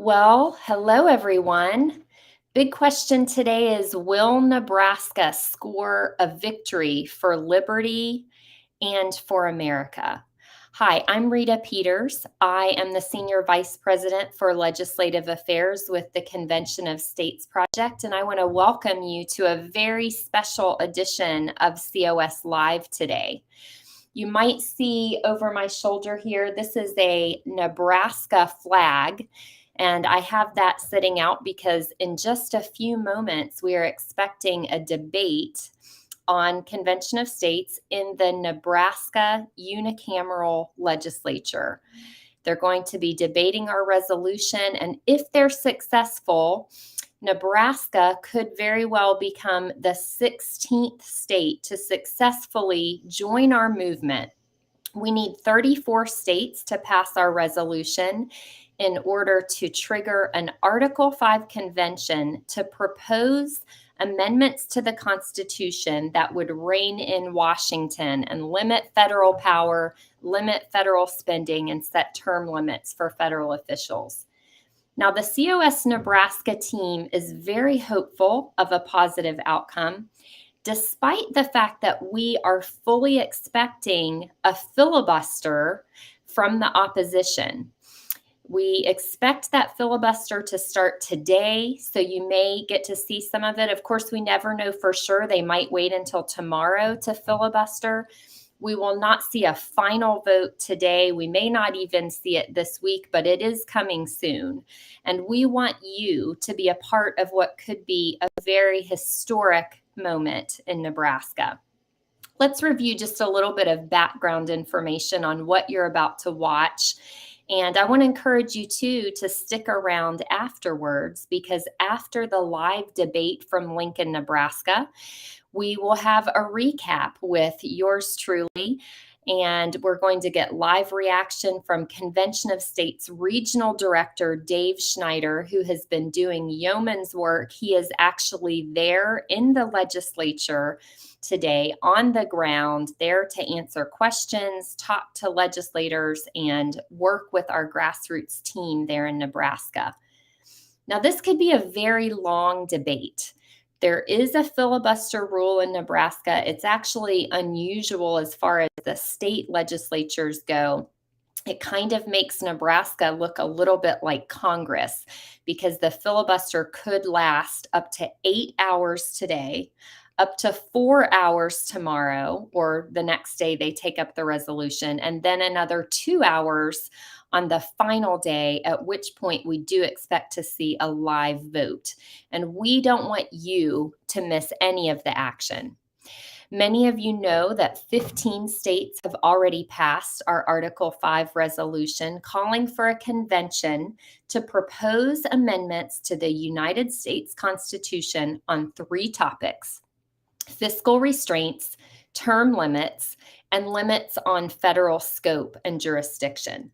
Well, hello everyone. Big question today is, will Nebraska score a victory for liberty and for America? Hi, I'm Rita Peters. I am the Senior Vice President for Legislative Affairs with the Convention of States Project, and I want to welcome you to a very special edition of COS Live today. You might see over my shoulder here, this is a Nebraska flag. And I have that sitting out because in just a few moments, we are expecting a debate on Convention of States in the Nebraska Unicameral legislature. They're going to be debating our resolution, and if they're successful, Nebraska could very well become the 16th state to successfully join our movement. We need 34 states to pass our resolution in order to trigger an Article 5 convention to propose amendments to the Constitution that would rein in Washington and limit federal power, limit federal spending, and set term limits for federal officials. Now, the COS Nebraska team is very hopeful of a positive outcome, despite the fact that we are fully expecting a filibuster from the opposition. We expect that filibuster to start today, so you may get to see some of it. Of course, we never know for sure. They might wait until tomorrow to filibuster. We will not see a final vote today. We may not even see it this week, but it is coming soon. And we want you to be a part of what could be a very historic moment in Nebraska. Let's review just a little bit of background information on what you're about to watch. And I want to encourage you too to stick around afterwards, because after the live debate from Lincoln, Nebraska, we will have a recap with yours truly. And we're going to get live reaction from Convention of States Regional Director Dave Schneider, who has been doing yeoman's work. He is actually there in the legislature today on the ground, there to answer questions, talk to legislators, and work with our grassroots team there in Nebraska. Now, this could be a very long debate. There is a filibuster rule in Nebraska. It's actually unusual as far as the state legislatures go. It kind of makes Nebraska look a little bit like Congress, because the filibuster could last up to 8 hours today, up to 4 hours tomorrow, or the next day they take up the resolution, and then another 2 hours on the final day, at which point we do expect to see a live vote. And we don't want you to miss any of the action. Many of you know that 15 states have already passed our Article 5 resolution calling for a convention to propose amendments to the United States Constitution on 3 topics: fiscal restraints, term limits, and limits on federal scope and jurisdiction.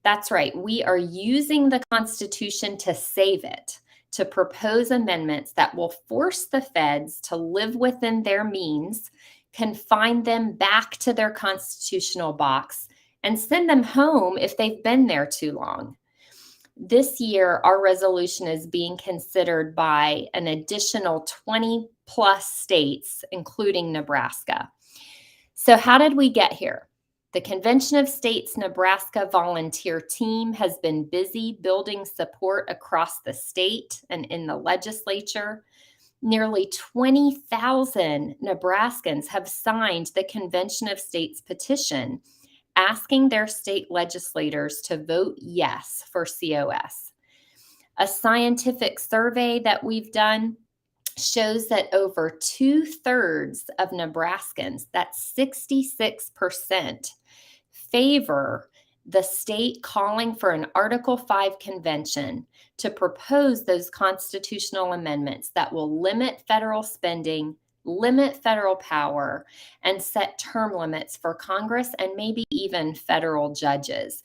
That's right, we are using the Constitution to save it, to propose amendments that will force the feds to live within their means, confine them back to their constitutional box, and send them home if they've been there too long. This year, our resolution is being considered by an additional 20 plus states, including Nebraska. So how did we get here? The Convention of States Nebraska volunteer team has been busy building support across the state and in the legislature. Nearly 20,000 Nebraskans have signed the Convention of States petition, asking their state legislators to vote yes for COS. A scientific survey that we've done shows that over 2/3 of Nebraskans, that's 66%, favor the state calling for an Article 5 convention to propose those constitutional amendments that will limit federal spending, limit federal power, and set term limits for Congress and maybe even federal judges.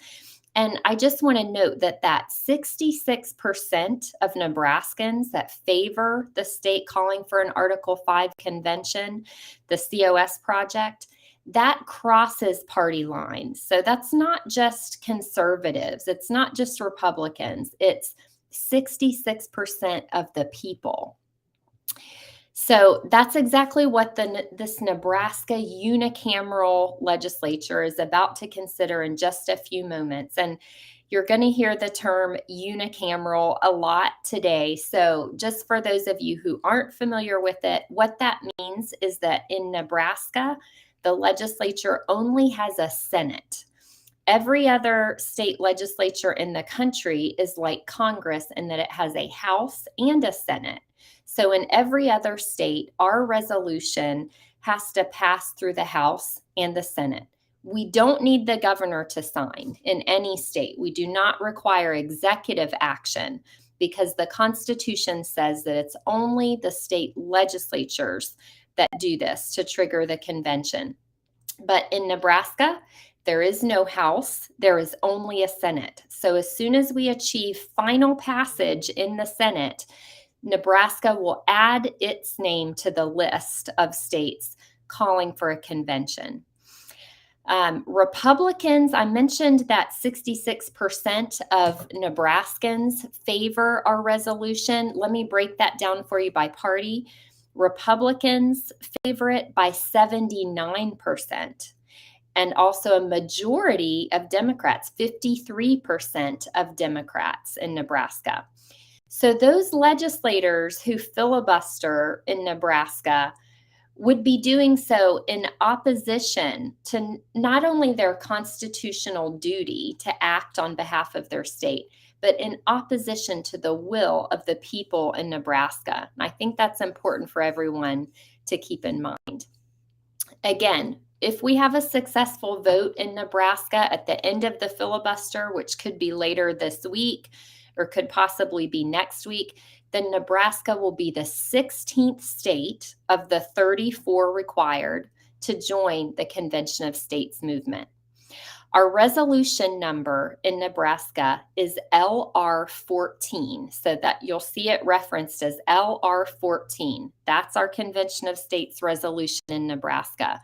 And I just want to note that 66% of Nebraskans that favor the state calling for an Article 5 convention, the COS project, that crosses party lines. So that's not just conservatives. It's not just Republicans. It's 66% of the people. So that's exactly what this Nebraska Unicameral legislature is about to consider in just a few moments. And you're going to hear the term unicameral a lot today. So, just for those of you who aren't familiar with it, what that means is that in Nebraska, the legislature only has a Senate. Every other state legislature in the country is like Congress in that it has a House and a Senate. So in every other state, our resolution has to pass through the House and the Senate. We don't need the governor to sign in any state. We do not require executive action because the Constitution says that it's only the state legislatures that do this to trigger the convention. But in Nebraska, there is no House, there is only a Senate. So as soon as we achieve final passage in the Senate, Nebraska will add its name to the list of states calling for a convention. Republicans, I mentioned that 66% of Nebraskans favor our resolution. Let me break that down for you by party. Republicans favor it by 79%. And also a majority of Democrats, 53% of Democrats in Nebraska. So those legislators who filibuster in Nebraska would be doing so in opposition to not only their constitutional duty to act on behalf of their state, but in opposition to the will of the people in Nebraska. And I think that's important for everyone to keep in mind. Again, if we have a successful vote in Nebraska at the end of the filibuster, which could be later this week or could possibly be next week, then Nebraska will be the 16th state of the 34 required to join the Convention of States movement. Our resolution number in Nebraska is LR14, so that you'll see it referenced as LR14. That's our Convention of States resolution in Nebraska.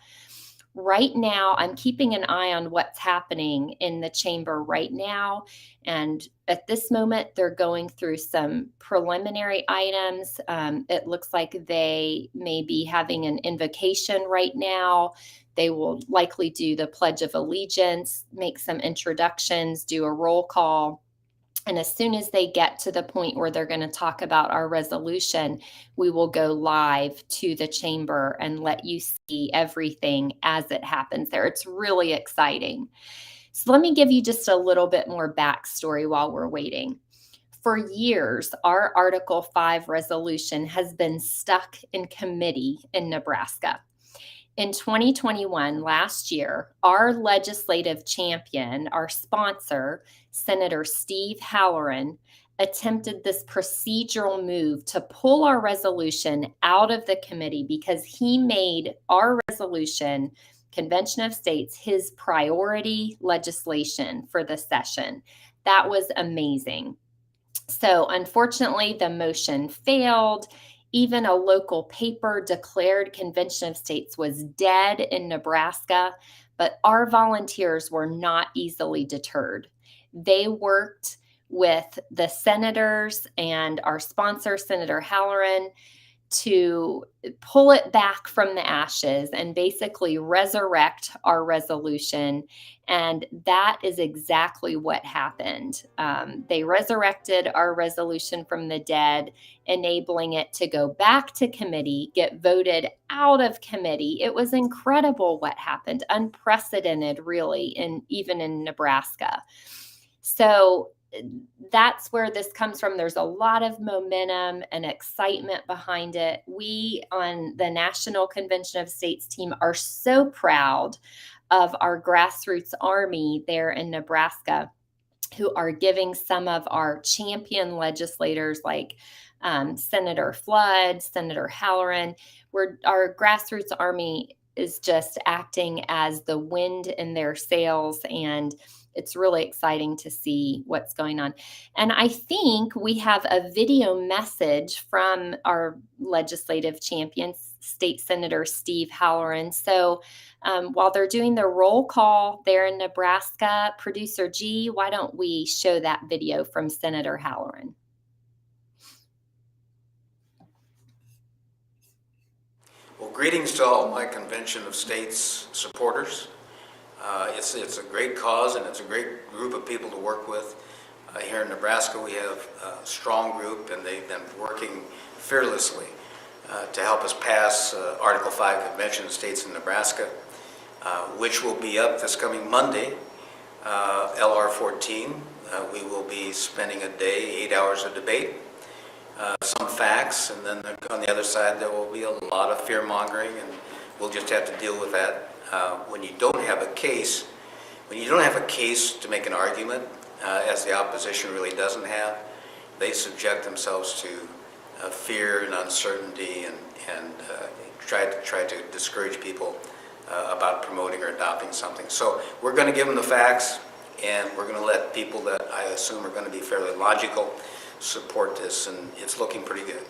Right now, I'm keeping an eye on what's happening in the chamber right now. And at this moment, they're going through some preliminary items. It looks like they may be having an invocation right now. They will likely do the Pledge of Allegiance, make some introductions, do a roll call. And as soon as they get to the point where they're going to talk about our resolution, we will go live to the chamber and let you see everything as it happens there. It's really exciting. So let me give you just a little bit more backstory while we're waiting. For years, our Article 5 resolution has been stuck in committee in Nebraska. In 2021, last year, our legislative champion, our sponsor, Senator Steve Halloran, attempted this procedural move to pull our resolution out of the committee because he made our resolution, Convention of States, his priority legislation for the session. That was amazing. So unfortunately, the motion failed. Even a local paper declared Convention of States was dead in Nebraska, but our volunteers were not easily deterred. They worked with the senators and our sponsor, Senator Halloran, to pull it back from the ashes and basically resurrect our resolution. And that is exactly what happened. They resurrected our resolution from the dead, enabling it to go back to committee, get voted out of committee. It was incredible what happened, unprecedented, really, even in Nebraska. So that's where this comes from. There's a lot of momentum and excitement behind it. We on the National Convention of States team are so proud of our grassroots army there in Nebraska, who are giving some of our champion legislators like Senator Flood, Senator Halloran. Our grassroots army is just acting as the wind in their sails, and it's really exciting to see what's going on. And I think we have a video message from our legislative champion, State Senator Steve Halloran. So while they're doing the roll call there in Nebraska, Producer G, why don't we show that video from Senator Halloran? greetings to all my Convention of States supporters. It's a great cause and it's a great group of people to work with. Here in Nebraska we have a strong group and they've been working fearlessly to help us pass Article 5 Convention of States in Nebraska, which will be up this coming Monday, LR 14. We will be spending a day, 8 hours of debate. Some facts, and then on the other side there will be a lot of fear-mongering, and we'll just have to deal with that. When you don't have a case to make an argument, as the opposition really doesn't have, they subject themselves to fear and uncertainty and try to discourage people about promoting or adopting something. So we're going to give them the facts, and we're going to let people that I assume are going to be fairly logical support this, and it's looking pretty good.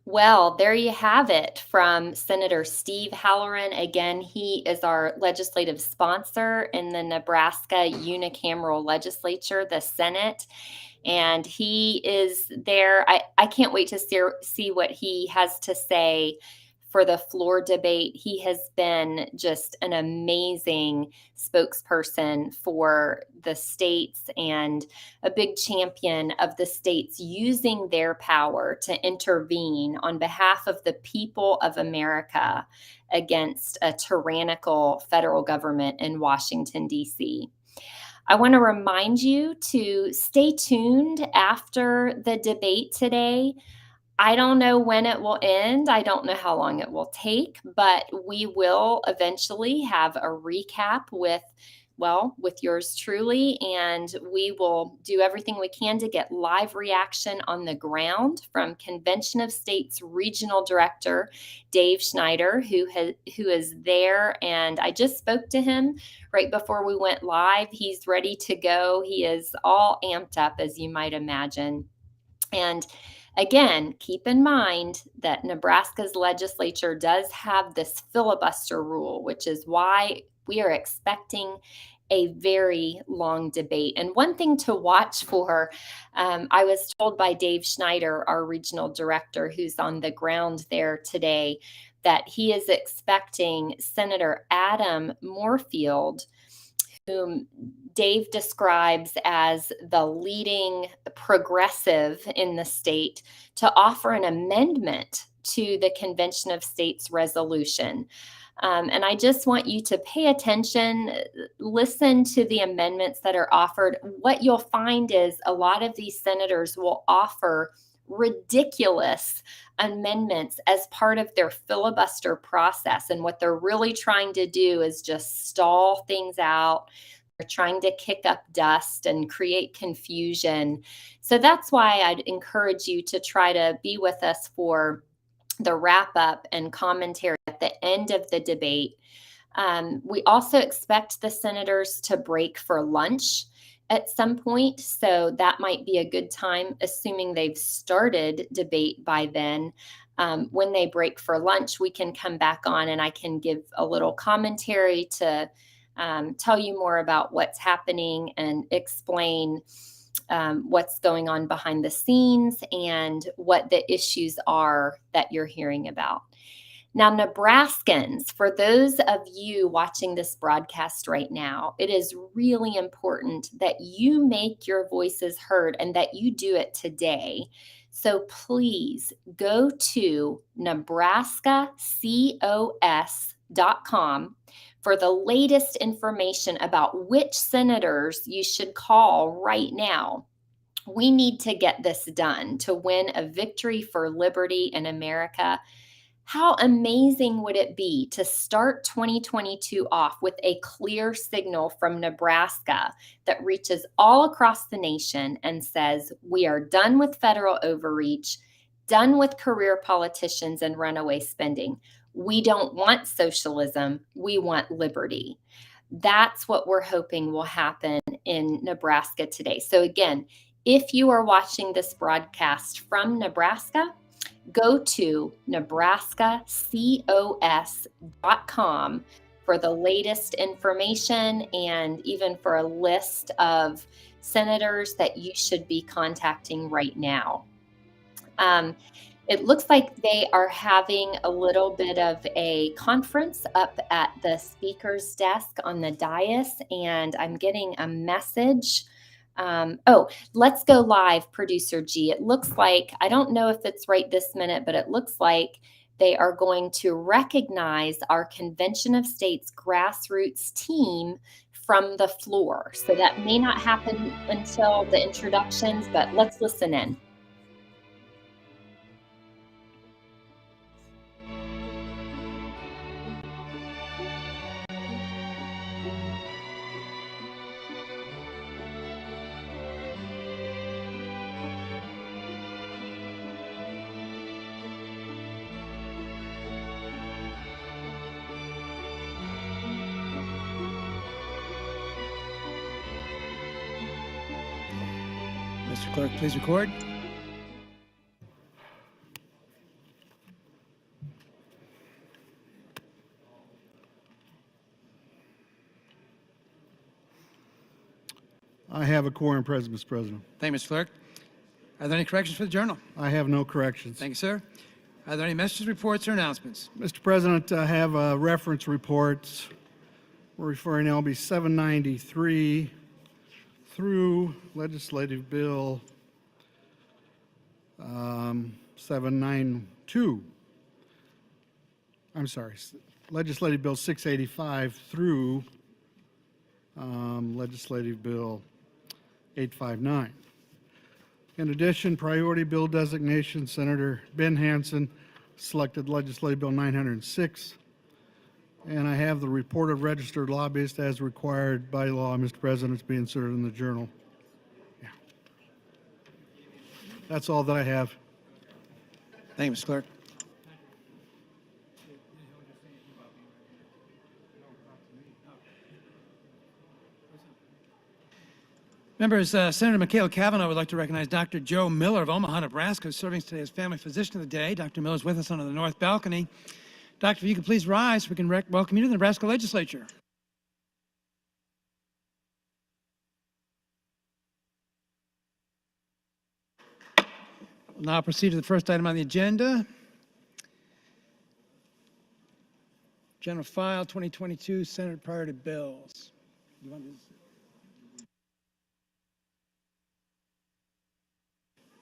Well, there you have it from Senator Steve Halloran. Again, he is our legislative sponsor in the Nebraska Unicameral Legislature, the Senate, and he is there. I can't wait to see what he has to say for the floor debate. He has been just an amazing spokesperson for the states and a big champion of the states using their power to intervene on behalf of the people of America against a tyrannical federal government in Washington, D.C. I want to remind you to stay tuned after the debate today. I don't know when it will end. I don't know how long it will take, but we will eventually have a recap with yours truly, and we will do everything we can to get live reaction on the ground from Convention of States Regional Director Dave Schneider, who is there, and I just spoke to him right before we went live. He's ready to go. He is all amped up, as you might imagine. And again, keep in mind that Nebraska's legislature does have this filibuster rule, which is why we are expecting a very long debate. And one thing to watch for, I was told by Dave Schneider, our regional director, who's on the ground there today, that he is expecting Senator Adam Moorfield, whom Dave describes as the leading progressive in the state, to offer an amendment to the Convention of States resolution. And I just want you to pay attention, listen to the amendments that are offered. What you'll find is a lot of these senators will offer ridiculous amendments as part of their filibuster process. And what they're really trying to do is just stall things out. They're trying to kick up dust and create confusion. So that's why I'd encourage you to try to be with us for the wrap up and commentary at the end of the debate. We also expect the senators to break for lunch at some point, so that might be a good time, assuming they've started debate by then. When they break for lunch, we can come back on and I can give a little commentary to tell you more about what's happening and explain what's going on behind the scenes and what the issues are that you're hearing about. Now, Nebraskans, for those of you watching this broadcast right now, it is really important that you make your voices heard and that you do it today. So please go to nebraskacos.com for the latest information about which senators you should call right now. We need to get this done to win a victory for liberty in America. How amazing would it be to start 2022 off with a clear signal from Nebraska that reaches all across the nation and says, we are done with federal overreach, done with career politicians and runaway spending. We don't want socialism. We want liberty. That's what we're hoping will happen in Nebraska today. So again, if you are watching this broadcast from Nebraska, go to nebraskacos.com for the latest information and even for a list of senators that you should be contacting right now. It looks like they are having a little bit of a conference up at the speaker's desk on the dais, and I'm getting a message. Oh, let's go live, Producer G. It looks like, I don't know if it's right this minute, but it looks like they are going to recognize our Convention of States grassroots team from the floor. So that may not happen until the introductions, but let's listen in. Mr. Clerk, please record. I have a quorum present, Mr. President. Thank you, Mr. Clerk. Are there any corrections for the journal? I have no corrections. Thank you, sir. Are there any messages, reports, or announcements? Mr. President, I have reference reports. We're referring to LB 793 through Legislative Bill 792. I'm sorry, Legislative Bill 685 through Legislative Bill 859. In addition, priority bill designation, Senator Ben Hansen selected Legislative Bill 906. And I have the report of registered lobbyists as required by law, Mr. President, to be inserted in the journal. Yeah. That's all that I have. Thank you, Mr. Clerk. Members, Senator Mikhail Kavanaugh would like to recognize Dr. Joe Miller of Omaha, Nebraska, who's serving today as family physician of the day. Dr. Miller is with us on the north balcony. Doctor, if you could please rise so we can welcome you to the Nebraska Legislature. We'll now proceed to the first item on the agenda. General File 2022 Senate Priority Bills. You want this?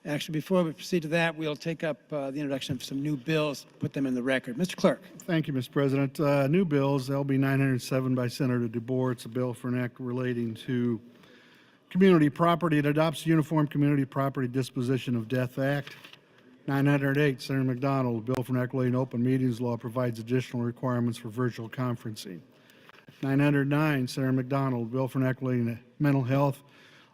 Actually, before we proceed to that, we'll take up the introduction of some new bills, put them in the record. Mr. Clerk. Thank you, Mr. President. New bills, LB 907 by Senator DeBoer. It's a bill for an act relating to community property. It adopts the Uniform Community Property Disposition of Death Act. 908, Senator McDonald, a bill for an act relating to open meetings law, provides additional requirements for virtual conferencing. 909, Senator McDonald, a bill for an act relating to mental health,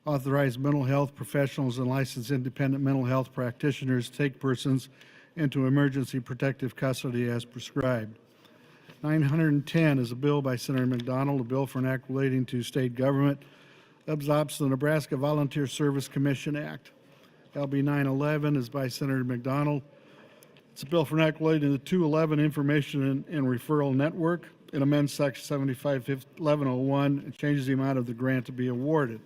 authorize mental health professionals and licensed independent mental health practitioners to take persons into emergency protective custody as prescribed. 910 is a bill by Senator McDonald, a bill for an act relating to state government, adopts the Nebraska Volunteer Service Commission Act. LB 911 is by Senator McDonald. It's a bill for an act relating to the 211 Information and Referral Network. It amends Section 751101 and changes the amount of the grant to be awarded.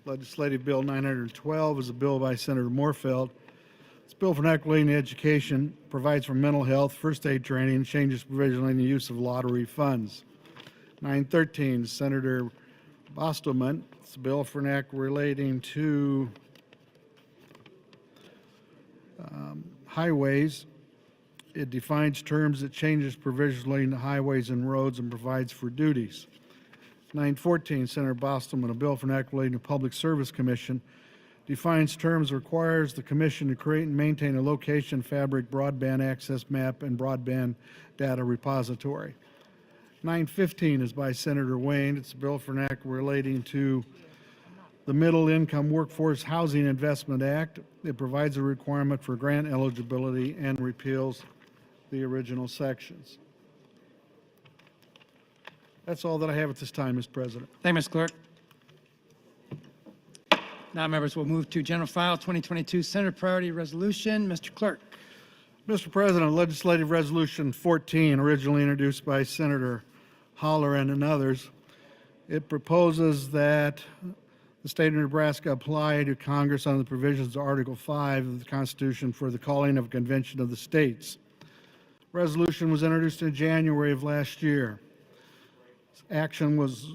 Legislative Bill 912 is a bill by Senator Moorfeld. It's a bill for an act relating to education, provides for mental health, first aid training, and changes provision in the use of lottery funds. 913, Senator Bostelman. It's a bill for an act relating to highways. It defines terms, it changes provisions relating to highways and roads, and provides for duties. 914, Senator Bostelman, a bill for an act relating to Public Service Commission, defines terms, requires the commission to create and maintain a location fabric, broadband access map, and broadband data repository. 915 is by Senator Wayne. It's a bill for an act relating to the Middle Income Workforce Housing Investment Act. It provides a requirement for grant eligibility and repeals the original sections. That's all that I have at this time, Mr. President. Thank you, Mr. Clerk. Now, members, we'll move to General File 2022 Senate Priority Resolution. Mr. Clerk. Mr. President, Legislative Resolution 14, originally introduced by Senator Holleran and others, it proposes that the state of Nebraska apply to Congress under the provisions of Article 5 of the Constitution for the calling of a convention of the states. Resolution was introduced in January of last year. Action was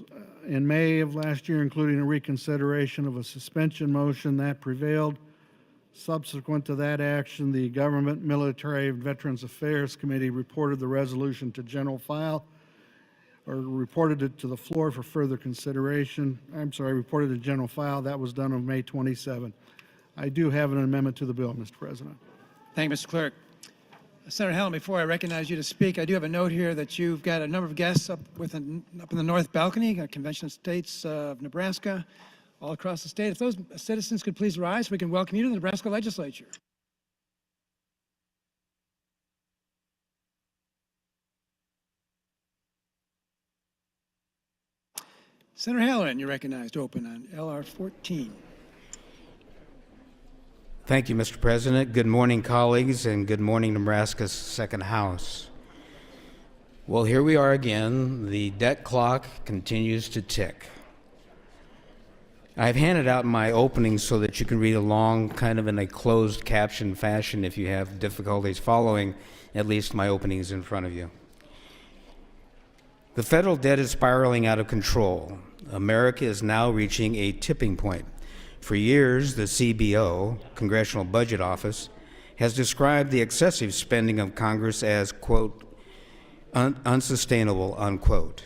in May of last year, including a reconsideration of a suspension motion that prevailed. Subsequent to that action, the Government, Military, and Veterans Affairs Committee reported the resolution to general file, or reported it to the floor for further consideration. Reported to general file. That was done on May 27. I do have an amendment to the bill, Mr. President. Thank you, Mr. Clerk. Senator Helen, before I recognize you to speak, I do have a note here that you've got a number of guests up in the north balcony, Convention of States of Nebraska, all across the state. If those citizens could please rise, we can welcome you to the Nebraska Legislature. Senator Halloran, you're recognized to open on LR 14. Thank you, Mr. President. Good morning, colleagues, and good morning, Nebraska's second house. Well, here we are again. The debt clock continues to tick. I've handed out my openings so that you can read along kind of in a closed caption fashion if you have difficulties following at least my openings in front of you. The federal debt is spiraling out of control. America is now reaching a tipping point. For years, the CBO, Congressional Budget Office, has described the excessive spending of Congress as, quote, unsustainable, unquote.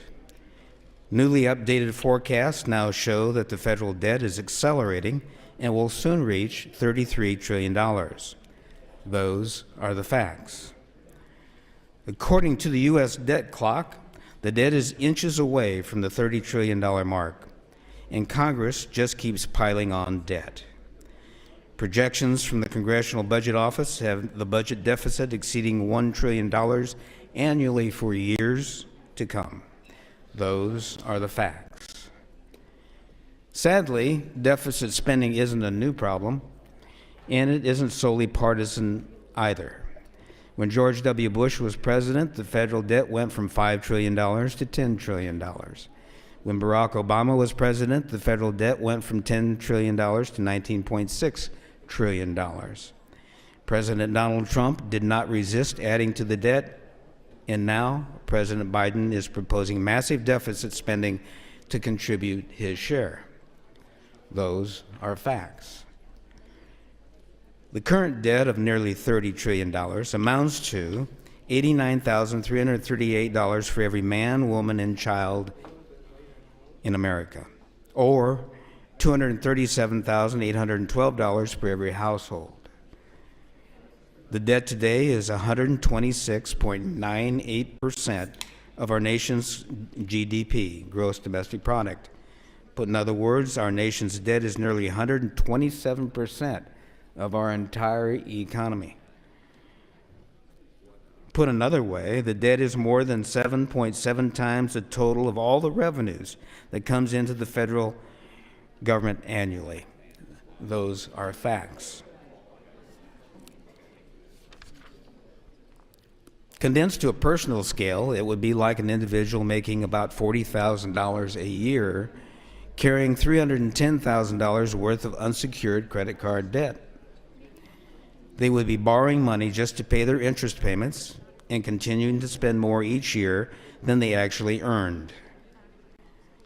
Newly updated forecasts now show that the federal debt is accelerating and will soon reach $33 trillion. Those are the facts. According to the U.S. debt clock, the debt is inches away from the $30 trillion mark, and Congress just keeps piling on debt. Projections from the Congressional Budget Office have the budget deficit exceeding $1 trillion annually for years to come. Those are the facts. Sadly, deficit spending isn't a new problem, and it isn't solely partisan either. When George W. Bush was president, the federal debt went from $5 trillion to $10 trillion. When Barack Obama was president, the federal debt went from $10 trillion to $19.6 trillion. President Donald Trump did not resist adding to the debt, and now President Biden is proposing massive deficit spending to contribute his share. Those are facts. The current debt of nearly $30 trillion amounts to $89,338 for every man, woman, and child in America, or $237,812 per every household. The debt today is 126.98% of our nation's GDP, gross domestic product. Put in other words, our nation's debt is nearly 127% of our entire economy. Put another way, the debt is more than 7.7 times the total of all the revenues that comes into the federal government annually. Those are facts. Condensed to a personal scale, it would be like an individual making about $40,000 a year carrying $310,000 worth of unsecured credit card debt. They would be borrowing money just to pay their interest payments and continuing to spend more each year than they actually earned.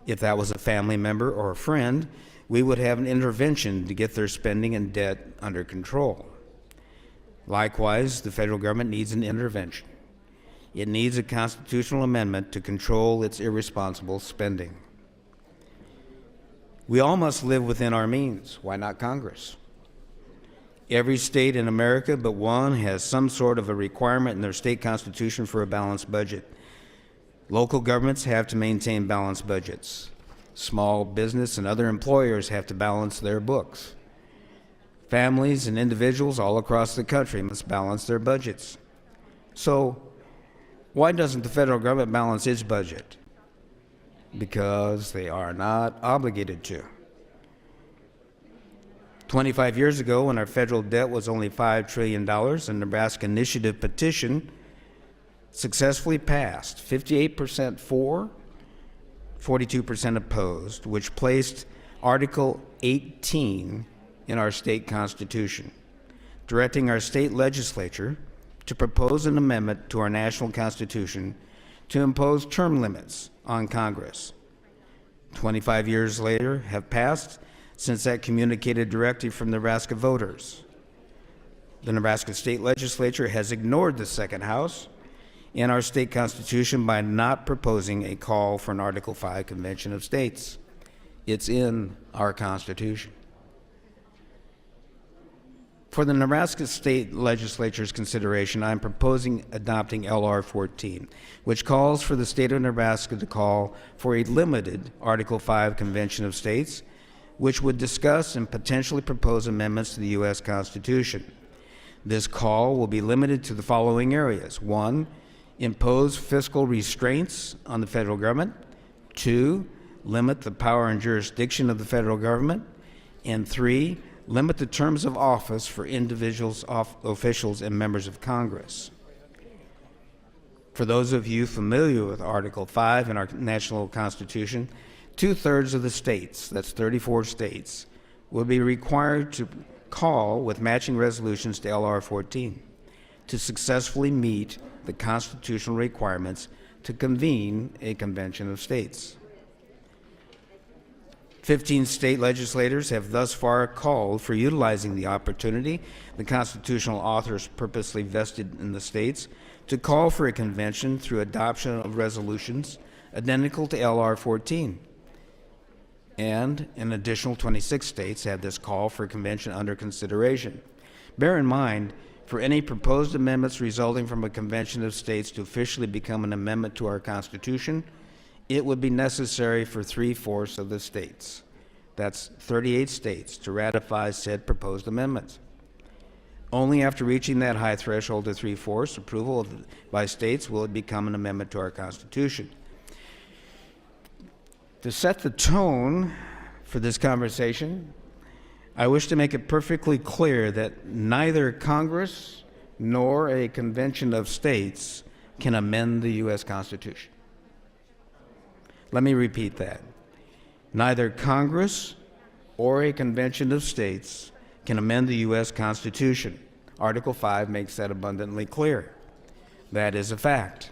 If that was a family member or a friend, we would have an intervention to get their spending and debt under control. Likewise, the federal government needs an intervention. It needs a constitutional amendment to control its irresponsible spending. We all must live within our means. Why not Congress? Every state in America but one has some sort of a requirement in their state constitution for a balanced budget. Local governments have to maintain balanced budgets. Small business and other employers have to balance their books. Families and individuals all across the country must balance their budgets. So, why doesn't the federal government balance its budget? Because they are not obligated to. 25 years ago, when our federal debt was only $5 trillion, a Nebraska Initiative petition successfully passed, 58% for, 42% opposed, which placed Article 18 in our state constitution, directing our state legislature to propose an amendment to our national constitution to impose term limits on Congress. 25 years later have passed since that communicated directive from Nebraska voters. The Nebraska state legislature has ignored the second house in our state constitution by not proposing a call for an Article 5 Convention of States. It's in our constitution. For the Nebraska state legislature's consideration, I'm proposing adopting LR 14, which calls for the state of Nebraska to call for a limited Article 5 Convention of States, which would discuss and potentially propose amendments to the U.S. Constitution. This call will be limited to the following areas. 1, impose fiscal restraints on the federal government. 2, limit the power and jurisdiction of the federal government. And 3, limit the terms of office for individuals, officials, and members of Congress. For those of you familiar with Article 5 in our national constitution, 2/3 of the states, that's 34 states, will be required to call with matching resolutions to LR 14 to successfully meet the constitutional requirements to convene a convention of states. 15 state legislators have thus far called for utilizing the opportunity the constitutional authors purposely vested in the states to call for a convention through adoption of resolutions identical to LR 14. And an additional 26 states had this call for a convention under consideration. Bear in mind, for any proposed amendments resulting from a convention of states to officially become an amendment to our Constitution, it would be necessary for 3/4 of the states, that's 38 states, to ratify said proposed amendments. Only after reaching that high threshold of 3/4 approval by states will it become an amendment to our Constitution. To set the tone for this conversation, I wish to make it perfectly clear that neither Congress nor a convention of states can amend the U.S. Constitution. Let me repeat that. Neither Congress or a convention of states can amend the U.S. Constitution. Article 5 makes that abundantly clear. That is a fact.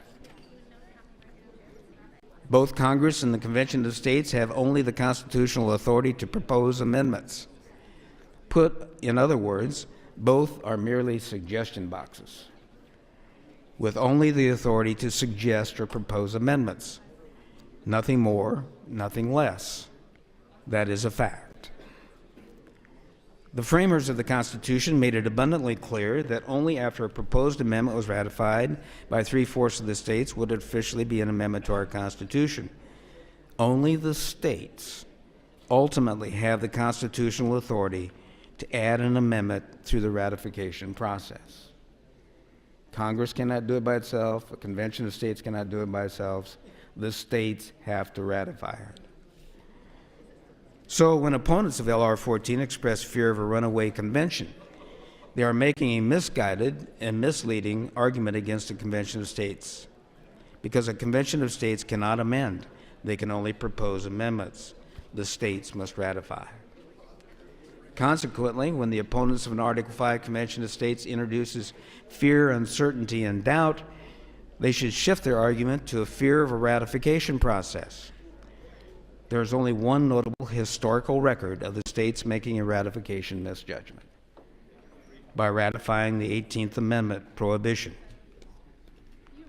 Both Congress and the Convention of States have only the constitutional authority to propose amendments. Put in other words, both are merely suggestion boxes, with only the authority to suggest or propose amendments. Nothing more, nothing less. That is a fact. The framers of the Constitution made it abundantly clear that only after a proposed amendment was ratified by 3/4 of the states would it officially be an amendment to our Constitution. Only the states ultimately have the constitutional authority to add an amendment through the ratification process. Congress cannot do it by itself. A convention of states cannot do it by itself. The states have to ratify it. So when opponents of LR 14 express fear of a runaway convention, they are making a misguided and misleading argument against a convention of states. Because a convention of states cannot amend, they can only propose amendments. The states must ratify. Consequently, when the opponents of an Article 5 Convention of States introduces fear, uncertainty, and doubt, they should shift their argument to a fear of a ratification process. There is only one notable historical record of the states making a ratification misjudgment: by ratifying the 18th Amendment prohibition.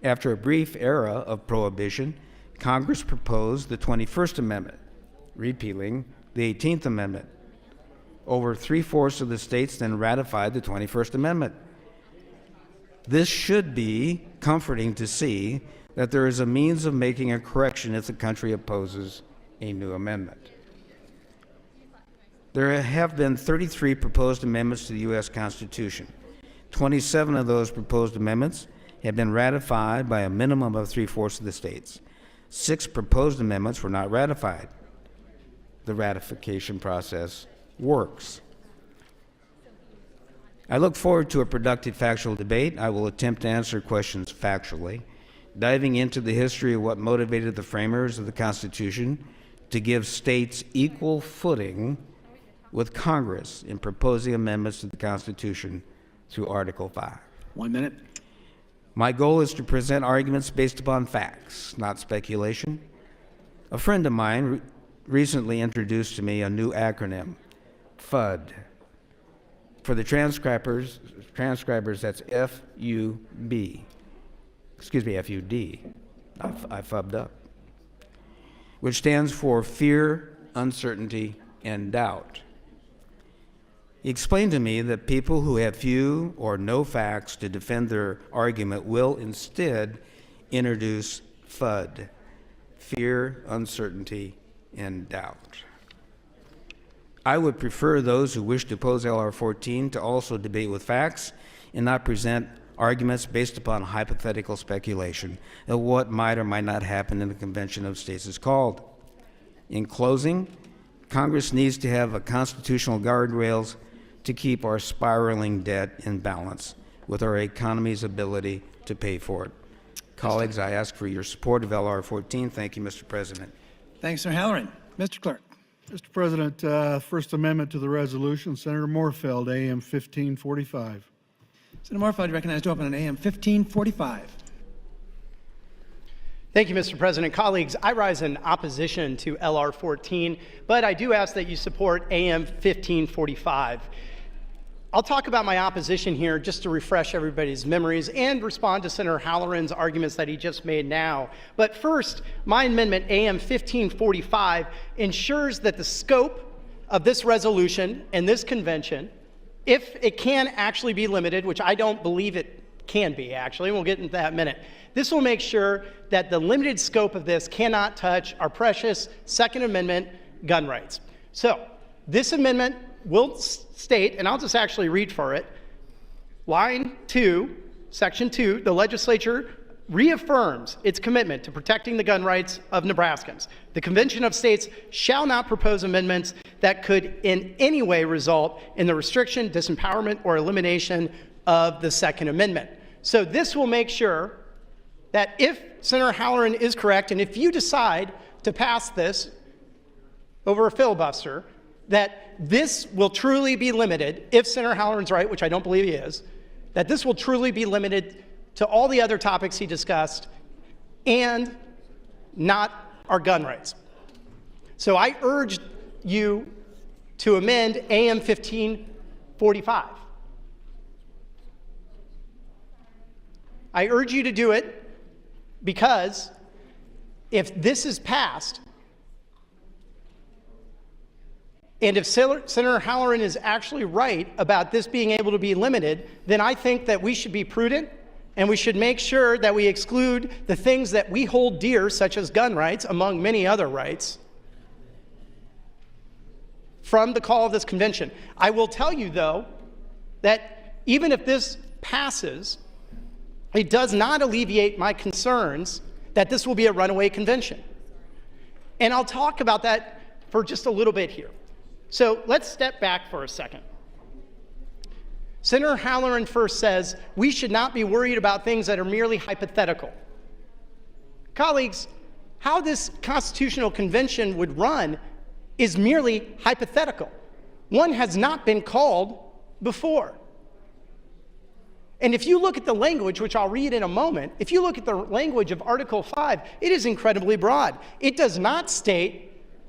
After a brief era of prohibition, Congress proposed the 21st Amendment, repealing the 18th Amendment. Over 3/4 of the states then ratified the 21st Amendment. This should be comforting to see that there is a means of making a correction if the country opposes a new amendment. There have been 33 proposed amendments to the U.S. Constitution. 27 of those proposed amendments have been ratified by a minimum of 3/4 of the states. 6 proposed amendments were not ratified. The ratification process works. I look forward to a productive factual debate. I will attempt to answer questions factually, diving into the history of what motivated the framers of the Constitution to give states equal footing with Congress in proposing amendments to the Constitution through Article 5. 1 minute. My goal is to present arguments based upon facts, not speculation. A friend of mine recently introduced to me a new acronym, FUD. For the transcribers, that's F-U-B. Excuse me, F-U-D. I fubbed up. Which stands for fear, uncertainty, and doubt. He explained to me that people who have few or no facts to defend their argument will instead introduce FUD, fear, uncertainty, and doubt. I would prefer those who wish to oppose L.R. 14 to also debate with facts and not present arguments based upon hypothetical speculation of what might or might not happen in the Convention of States is called. In closing, Congress needs to have a constitutional guardrails to keep our spiraling debt in balance with our economy's ability to pay for it. Colleagues, I ask for your support of L.R. 14. Thank you, Mr. President. Thanks, Senator Halloran. Mr. Clerk. Mr. President, First Amendment to the resolution, Senator Moorfeld, AM 1545. Senator Moorfeld, recognized to open on AM 1545. Thank you, Mr. President. Colleagues, I rise in opposition to L.R. 14, but I do ask that you support AM 1545. I'll talk about my opposition here just to refresh everybody's memories and respond to Senator Halloran's arguments that he just made now. But first, my amendment, AM 1545, ensures that the scope of this resolution and this convention, if it can actually be limited, which I don't believe it can be actually, we'll get into that in a minute, this will make sure that the limited scope of this cannot touch our precious Second Amendment gun rights. So this amendment will state, and I'll just actually read for it, line 2, section 2, the legislature reaffirms its commitment to protecting the gun rights of Nebraskans. The Convention of States shall not propose amendments that could in any way result in the restriction, disempowerment, or elimination of the Second Amendment. So this will make sure that if Senator Halloran is correct, and if you decide to pass this over a filibuster, that this will truly be limited, if Senator Halloran's right, which I don't believe he is, that this will truly be limited to all the other topics he discussed and not our gun rights. So I urge you to amend AM 1545. I urge you to do it because if this is passed, and if Senator Halloran is actually right about this being able to be limited, then I think that we should be prudent and we should make sure that we exclude the things that we hold dear, such as gun rights, among many other rights, from the call of this convention. I will tell you, though, that even if this passes, it does not alleviate my concerns that this will be a runaway convention. And I'll talk about that for just a little bit here. So let's step back for a second. Senator Halloran first says we should not be worried about things that are merely hypothetical. Colleagues, how this constitutional convention would run is merely hypothetical. One has not been called before. And if you look at the language, which I'll read in a moment, if you look at the language of Article 5, it is incredibly broad. It does not state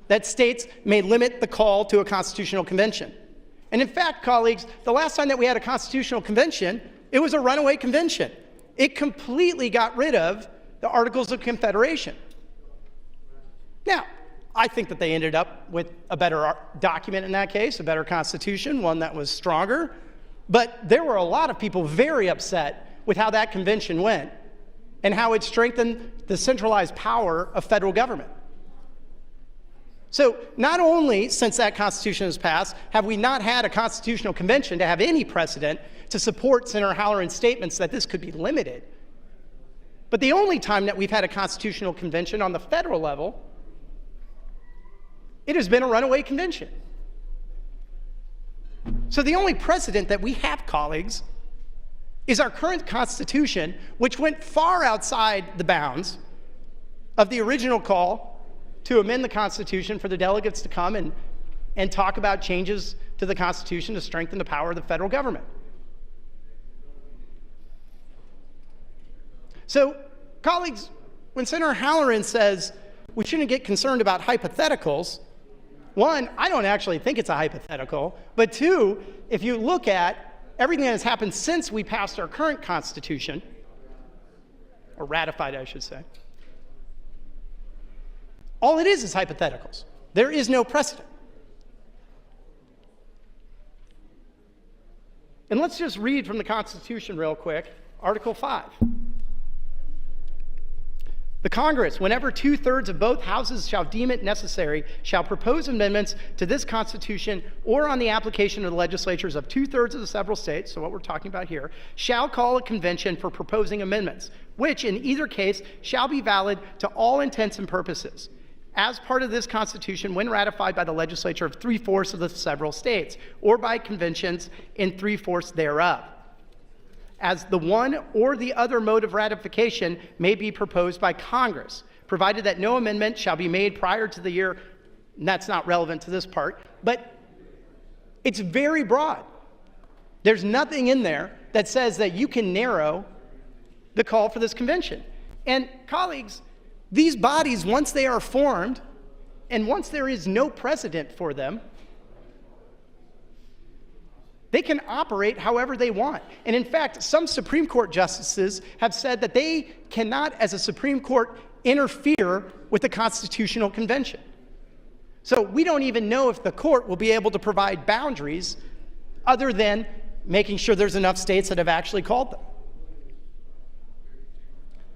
that states may limit the call to a constitutional convention. And in fact, colleagues, the last time that we had a constitutional convention, it was a runaway convention. It completely got rid of the Articles of Confederation. Now, I think that they ended up with a better document in that case, a better constitution, one that was stronger. But there were a lot of people very upset with how that convention went and how it strengthened the centralized power of federal government. So not only since that Constitution was passed have we not had a constitutional convention to have any precedent to support Senator Halloran's statements that this could be limited, but the only time that we've had a constitutional convention on the federal level, it has been a runaway convention. So the only precedent that we have, colleagues, is our current Constitution, which went far outside the bounds of the original call to amend the Constitution for the delegates to come and talk about changes to the Constitution to strengthen the power of the federal government. So, colleagues, when Senator Halloran says we shouldn't get concerned about hypotheticals, one, I don't actually think it's a hypothetical, but two, if you look at everything that has happened since we passed our current Constitution, or ratified, I should say, all it is hypotheticals. There is no precedent. And let's just read from the Constitution real quick, Article 5. The Congress, whenever 2/3 of both houses shall deem it necessary, shall propose amendments to this Constitution or on the application of the legislatures of 2/3 of the several states, so what we're talking about here, shall call a convention for proposing amendments, which in either case shall be valid to all intents and purposes, as part of this Constitution when ratified by the legislature of 3/4 of the several states, or by conventions in 3/4 thereof, as the one or the other mode of ratification may be proposed by Congress, provided that no amendment shall be made prior to the year, and that's not relevant to this part, but it's very broad. There's nothing in there that says that you can narrow the call for this convention. And colleagues, these bodies, once they are formed, and once there is no precedent for them, they can operate however they want. And in fact, some Supreme Court justices have said that they cannot, as a Supreme Court, interfere with the Constitutional Convention. So we don't even know if the court will be able to provide boundaries other than making sure there's enough states that have actually called them.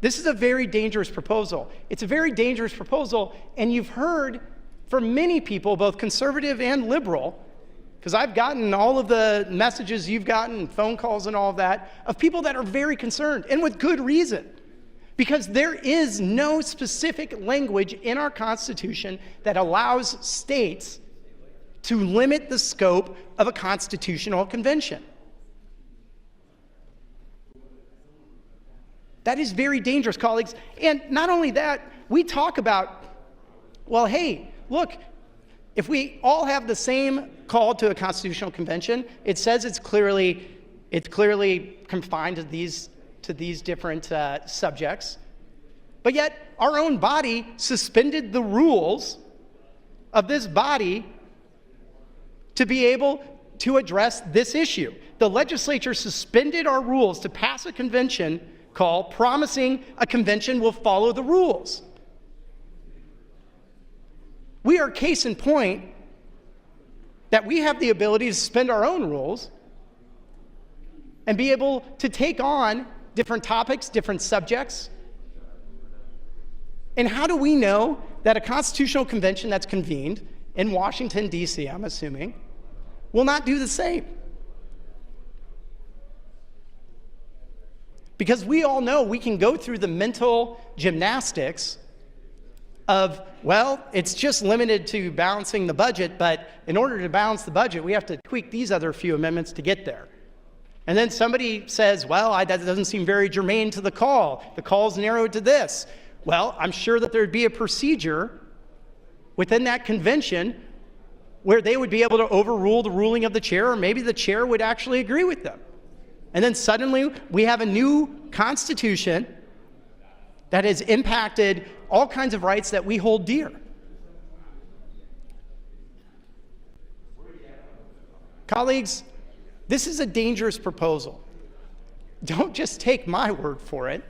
This is a very dangerous proposal. It's a very dangerous proposal, and you've heard from many people, both conservative and liberal, because I've gotten all of the messages you've gotten, phone calls and all of that, of people that are very concerned, and with good reason, because there is no specific language in our Constitution that allows states to limit the scope of a constitutional convention. That is very dangerous, colleagues. And not only that, we talk about, well, hey, look, if we all have the same call to a constitutional convention, it says it's clearly confined to these different subjects. But yet, our own body suspended the rules of this body to be able to address this issue. The legislature suspended our rules to pass a convention call, promising a convention will follow the rules. We are case in point that we have the ability to suspend our own rules and be able to take on different topics, different subjects. And how do we know that a constitutional convention that's convened in Washington, D.C., I'm assuming, will not do the same? Because we all know we can go through the mental gymnastics of, well, it's just limited to balancing the budget, but in order to balance the budget, we have to tweak these other few amendments to get there. And then somebody says, well, that doesn't seem very germane to the call. The call's narrowed to this. Well, I'm sure that there'd be a procedure within that convention where they would be able to overrule the ruling of the chair, or maybe the chair would actually agree with them. And then suddenly we have a new constitution that has impacted all kinds of rights that we hold dear. Colleagues, this is a dangerous proposal. Don't just take my word for it.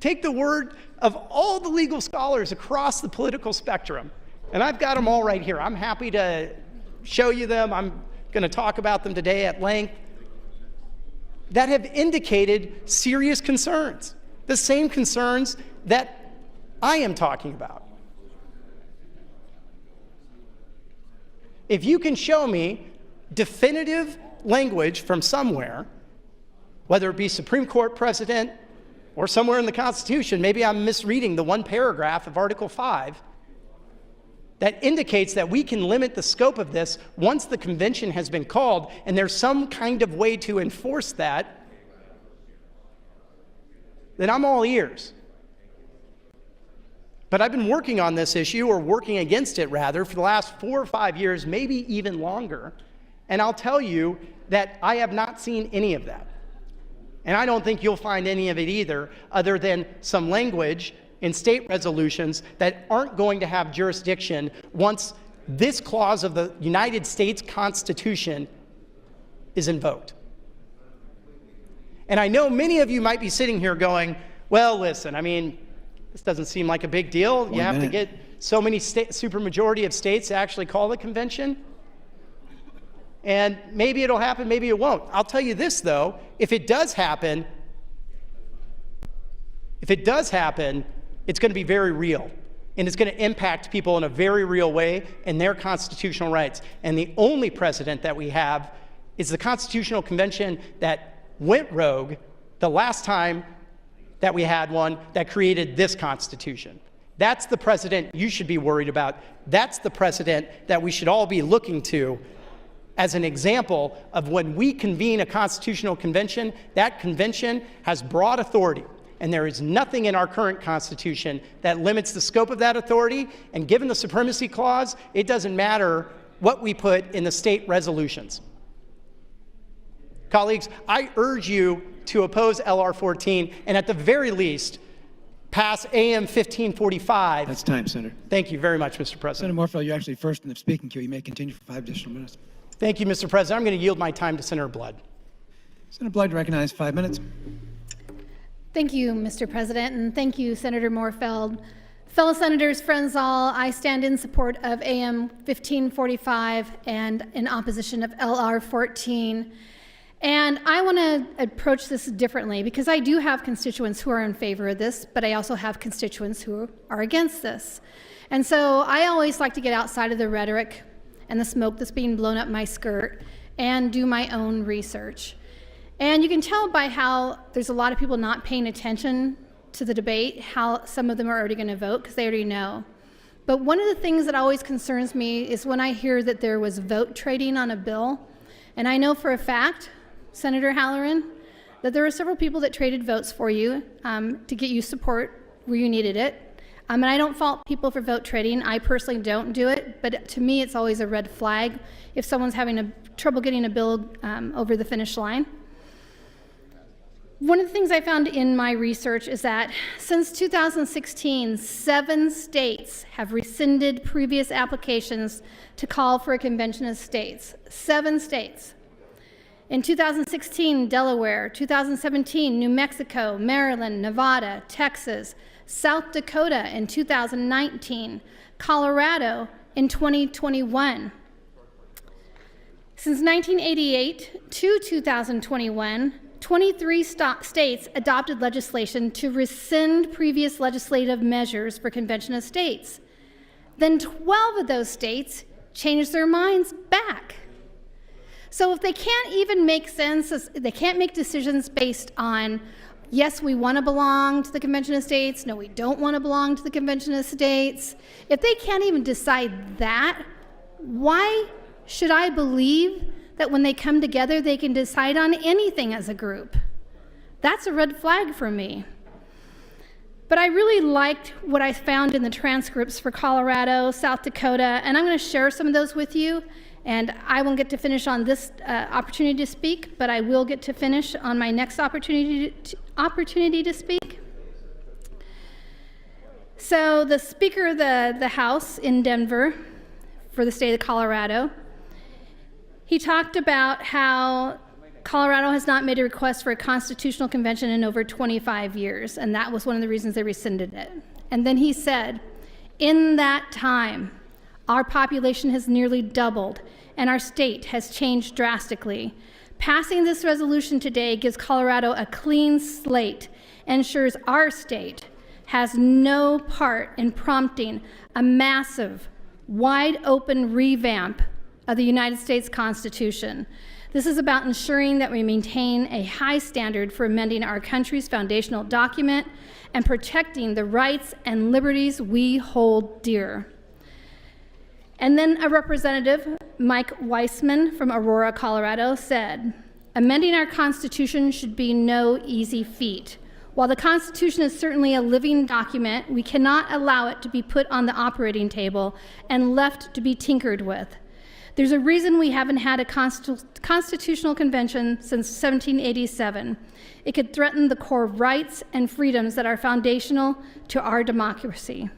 Take the word of all the legal scholars across the political spectrum. And I've got them all right here. I'm happy to show you them. I'm going to talk about them today at length, that have indicated serious concerns, the same concerns that I am talking about. If you can show me definitive language from somewhere, whether it be Supreme Court precedent or somewhere in the Constitution, maybe I'm misreading the one paragraph of Article 5, that indicates that we can limit the scope of this once the convention has been called, and there's some kind of way to enforce that, then I'm all ears. But I've been working on this issue, or working against it rather, for the last 4 or 5 years, maybe even longer. And I'll tell you that I have not seen any of that. And I don't think you'll find any of it either, other than some language in state resolutions that aren't going to have jurisdiction once this clause of the United States Constitution is invoked. And I know many of you might be sitting here going, well, listen, I mean, this doesn't seem like a big deal. You have to get so many supermajority of states to actually call the convention. And maybe it'll happen, maybe it won't. I'll tell you this, though, if it does happen, it's going to be very real. And it's going to impact people in a very real way and their constitutional rights. And the only precedent that we have is the Constitutional Convention that went rogue the last time that we had one that created this Constitution. That's the precedent you should be worried about. That's the precedent that we should all be looking to as an example of when we convene a constitutional convention, that convention has broad authority. And there is nothing in our current Constitution that limits the scope of that authority. And given the Supremacy Clause, it doesn't matter what we put in the state resolutions. Colleagues, I urge you to oppose LR 14 and at the very least, pass AM 1545. That's time, Senator. Thank you very much, Mr. President. Senator Moorfield, you're actually first in the speaking queue. You may continue for 5 additional minutes. Thank you, Mr. President. I'm going to yield my time to Senator Blood. Senator Blood, recognized 5 minutes. Thank you, Mr. President, and thank you, Senator Moorfield. Fellow senators, friends all, I stand in support of AM 1545 and in opposition of LR 14. And I want to approach this differently because I do have constituents who are in favor of this, but I also have constituents who are against this. And so I always like to get outside of the rhetoric and the smoke that's being blown up my skirt and do my own research. And you can tell by how there's a lot of people not paying attention to the debate, how some of them are already going to vote because they already know. But one of the things that always concerns me is when I hear that there was vote trading on a bill. And I know for a fact, Senator Halloran, that there were several people that traded votes for you to get you support where you needed it. And I don't fault people for vote trading. I personally don't do it, but to me it's always a red flag if someone's having trouble getting a bill over the finish line. One of the things I found in my research is that since 2016, 7 states have rescinded previous applications to call for a convention of states. 7 states. In 2016, Delaware, 2017, New Mexico, Maryland, Nevada, Texas, South Dakota in 2019, Colorado in 2021. Since 1988 to 2021, 23 states adopted legislation to rescind previous legislative measures for convention of states. Then 12 of those states changed their minds back. So if they can't even make sense, they can't make decisions based on, yes, we want to belong to the Convention of States, no, we don't want to belong to the Convention of States. If they can't even decide that, why should I believe that when they come together, they can decide on anything as a group? That's a red flag for me. But I really liked what I found in the transcripts for Colorado, South Dakota, and I'm going to share some of those with you. And I won't get to finish on this opportunity to speak, but I will get to finish on my next opportunity to speak. So the Speaker of the House in Denver for the state of Colorado, he talked about how Colorado has not made a request for a constitutional convention in over 25 years, and that was one of the reasons they rescinded it. And then he said, in that time, our population has nearly doubled, and our state has changed drastically. Passing this resolution today gives Colorado a clean slate and ensures our state has no part in prompting a massive, wide-open revamp of the United States Constitution. This is about ensuring that we maintain a high standard for amending our country's foundational document and protecting the rights and liberties we hold dear. And then a representative, Mike Weissman from Aurora, Colorado, said, amending our Constitution should be no easy feat. While the Constitution is certainly a living document, we cannot allow it to be put on the operating table and left to be tinkered with. There's a reason we haven't had a constitutional convention since 1787. It could threaten the core rights and freedoms that are foundational to our democracy.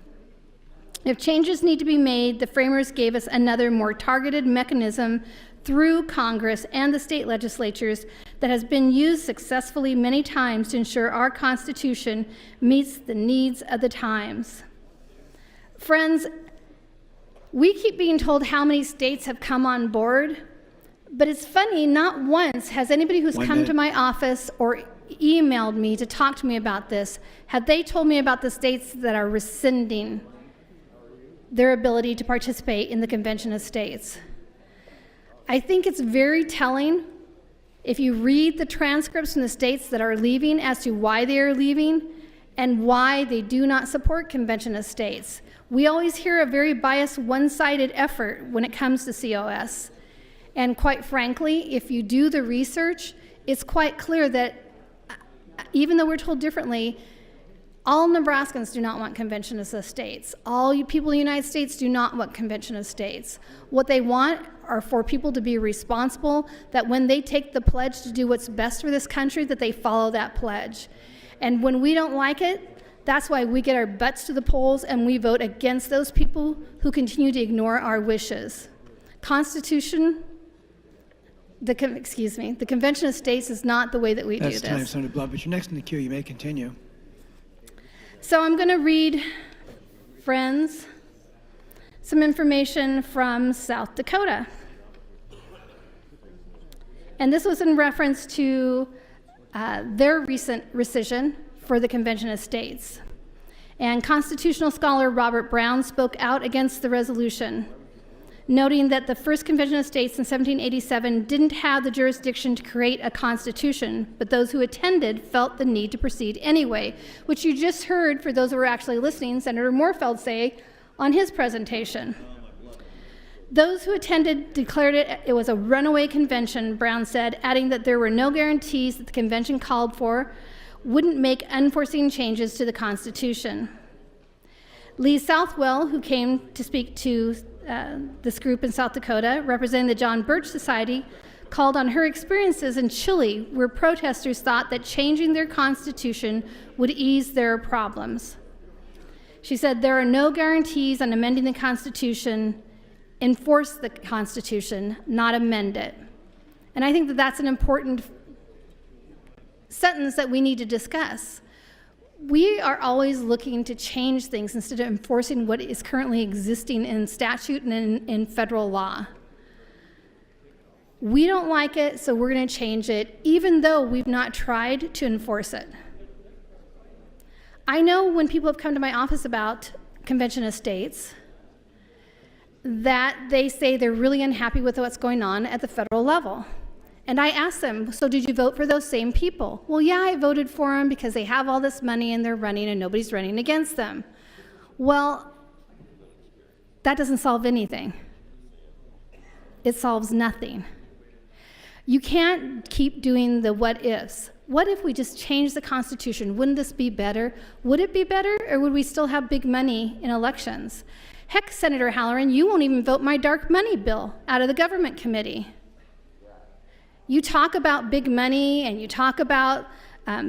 If changes need to be made, the framers gave us another more targeted mechanism through Congress and the state legislatures that has been used successfully many times to ensure our Constitution meets the needs of the times. Friends, we keep being told how many states have come on board, but it's funny, not once has anybody who's come to my office or emailed me to talk to me about this, have they told me about the states that are rescinding their ability to participate in the Convention of States. I think it's very telling if you read the transcripts from the states that are leaving as to why they are leaving and why they do not support Convention of States. We always hear a very biased, one-sided effort when it comes to COS. And quite frankly, if you do the research, it's quite clear that even though we're told differently, all Nebraskans do not want Convention of States. All you people in the United States do not want Convention of States. What they want are for people to be responsible, that when they take the pledge to do what's best for this country, that they follow that pledge. And when we don't like it, that's why we get our butts to the polls and we vote against those people who continue to ignore our wishes. The Convention of States is not the way that we do this. That's time, Senator Blunt, but you're next in the queue. You may continue. So I'm going to read, friends, some information from South Dakota. And this was in reference to their recent rescission for the Convention of States. And constitutional scholar Robert Brown spoke out against the resolution, noting that the first Convention of States in 1787 didn't have the jurisdiction to create a constitution, but those who attended felt the need to proceed anyway, which you just heard, for those who were actually listening, Senator Moorfeld say on his presentation. Those who attended declared it was a runaway convention, Brown said, adding that there were no guarantees that the convention called for wouldn't make unforeseen changes to the Constitution. Lee Southwell, who came to speak to this group in South Dakota, representing the John Birch Society, called on her experiences in Chile, where protesters thought that changing their constitution would ease their problems. She said, "There are no guarantees on amending the Constitution. Enforce the Constitution, not amend it." And I think that that's an important sentence that we need to discuss. We are always looking to change things instead of enforcing what is currently existing in statute and in federal law. We don't like it, so we're going to change it, even though we've not tried to enforce it. I know when people have come to my office about Convention of States that they say they're really unhappy with what's going on at the federal level. And I asked them, so did you vote for those same people? Well, yeah, I voted for them because they have all this money and they're running and nobody's running against them. Well, that doesn't solve anything. It solves nothing. You can't keep doing the what ifs. What if we just changed the Constitution? Wouldn't this be better? Would it be better, or would we still have big money in elections? Heck, Senator Halloran, you won't even vote my dark money bill out of the government committee. You talk about big money and you talk about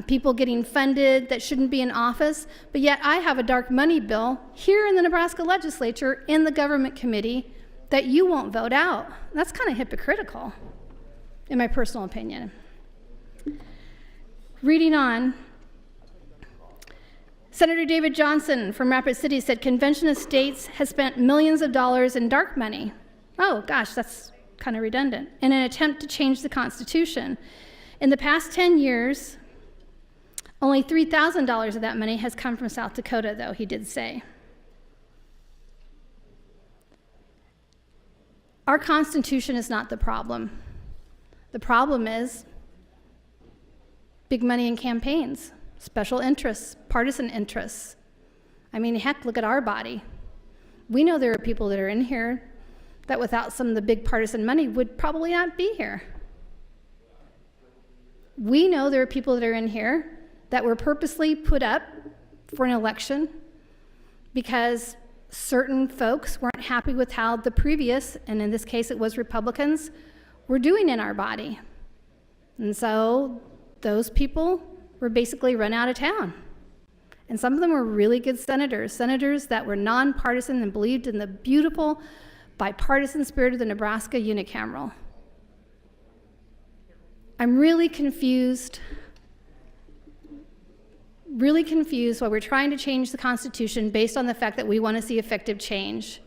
people getting funded that shouldn't be in office, but yet I have a dark money bill here in the Nebraska legislature in the government committee that you won't vote out. That's kind of hypocritical, in my personal opinion. Reading on, Senator David Johnson from Rapid City said Convention of States has spent millions of dollars in dark money. Oh gosh, that's kind of redundant, in an attempt to change the Constitution. In the past 10 years, only $3,000 of that money has come from South Dakota, though, he did say. Our Constitution is not the problem. The problem is big money in campaigns, special interests, partisan interests. I mean, heck, look at our body. We know there are people that are in here that without some of the big partisan money would probably not be here. We know there are people that are in here that were purposely put up for an election because certain folks weren't happy with how the previous, and in this case it was Republicans, were doing in our body. And so those people were basically run out of town. And some of them were really good senators that were nonpartisan and believed in the beautiful bipartisan spirit of the Nebraska Unicameral. I'm really confused while we're trying to change the Constitution based on the fact that we want to see effective change.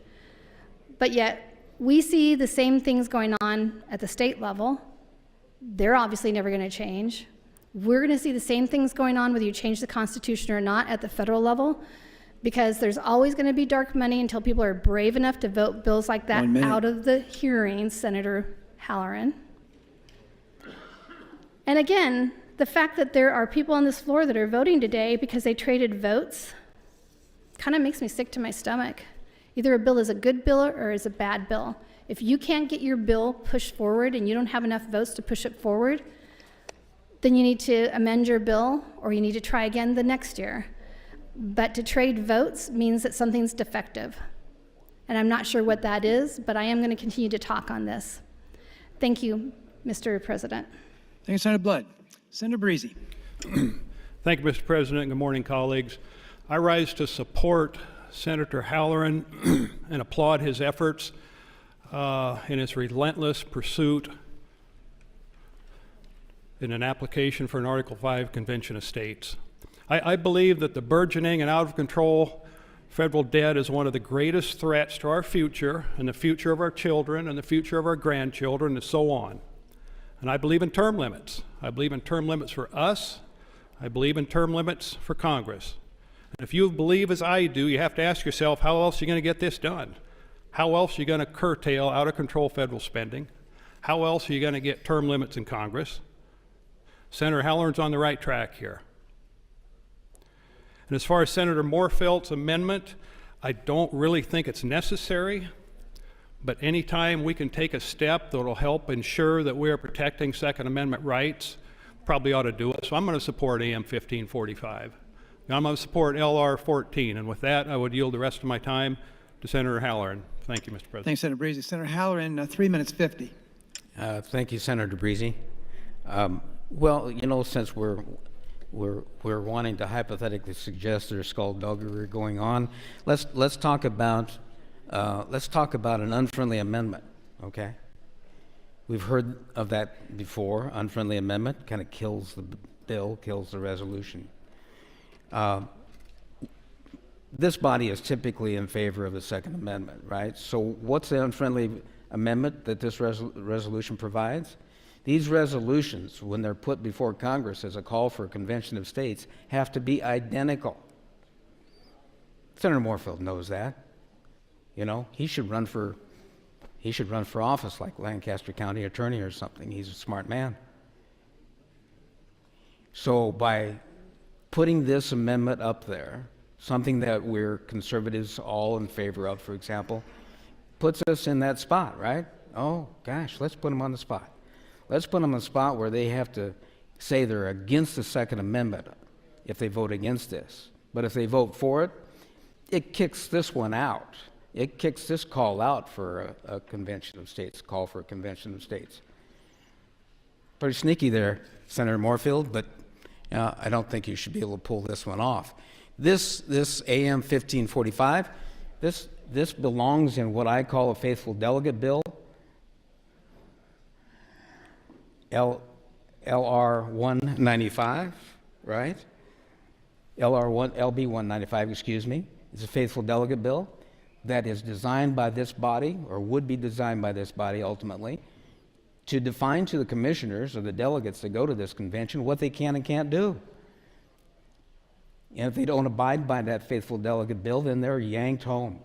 But yet, we see the same things going on at the state level. They're obviously never going to change. We're going to see the same things going on whether you change the Constitution or not at the federal level, because there's always going to be dark money until people are brave enough to vote bills like that out of the hearings, Senator Halloran. And again, the fact that there are people on this floor that are voting today because they traded votes kind of makes me sick to my stomach. Either a bill is a good bill or is a bad bill. If you can't get your bill pushed forward and you don't have enough votes to push it forward, then you need to amend your bill or you need to try again the next year. But to trade votes means that something's defective. And I'm not sure what that is, but I am going to continue to talk on this. Thank you, Mr. President. Thank you, Senator Blood. Senator Breezy. Thank you, Mr. President. Good morning, colleagues. I rise to support Senator Halloran and applaud his efforts in his relentless pursuit in an application for an Article 5 Convention of States. I believe that the burgeoning and out-of-control federal debt is one of the greatest threats to our future and the future of our children and the future of our grandchildren and so on. And I believe in term limits. I believe in term limits for us. I believe in term limits for Congress. And if you believe as I do, you have to ask yourself, how else are you going to get this done? How else are you going to curtail out-of-control federal spending? How else are you going to get term limits in Congress? Senator Halloran's on the right track here. And as far as Senator Moorefeld's amendment, I don't really think it's necessary. But anytime we can take a step that will help ensure that we are protecting Second Amendment rights, probably ought to do it. So I'm going to support AM 1545. And I'm going to support LR 14. And with that, I would yield the rest of my time to Senator Halloran. Thank you, Mr. President. Thanks, Senator Breezy. Senator Halloran, 3 minutes 50. Thank you, Senator Breezy. Well, you know, since we're wanting to hypothetically suggest there's skullduggery going on, let's talk about an unfriendly amendment. Okay, we've heard of that before. Unfriendly amendment kind of kills the bill, kills the resolution. This body is typically in favor of the Second Amendment, right? So what's the unfriendly amendment that this resolution provides? These resolutions, when they're put before Congress as a call for a convention of states, have to be identical. Senator Moorefield knows that. You know, he should run for office like Lancaster County Attorney or something. He's a smart man. So by putting this amendment up there, something that we're conservatives all in favor of, for example, puts us in that spot, right? Oh, gosh, let's put them on the spot. Let's put them on the spot where they have to say they're against the Second Amendment if they vote against this. But if they vote for it, it kicks this one out. It kicks this call out for a convention of states, call for a convention of states. Pretty sneaky there, Senator Moorefield, but I don't think you should be able to pull this one off. This AM 1545, this belongs in what I call a faithful delegate bill, LR 195, right? LB 195, excuse me. It's a faithful delegate bill that is designed by this body, or would be designed by this body ultimately, to define to the commissioners or the delegates that go to this convention what they can and can't do. And if they don't abide by that faithful delegate bill, then they're yanked home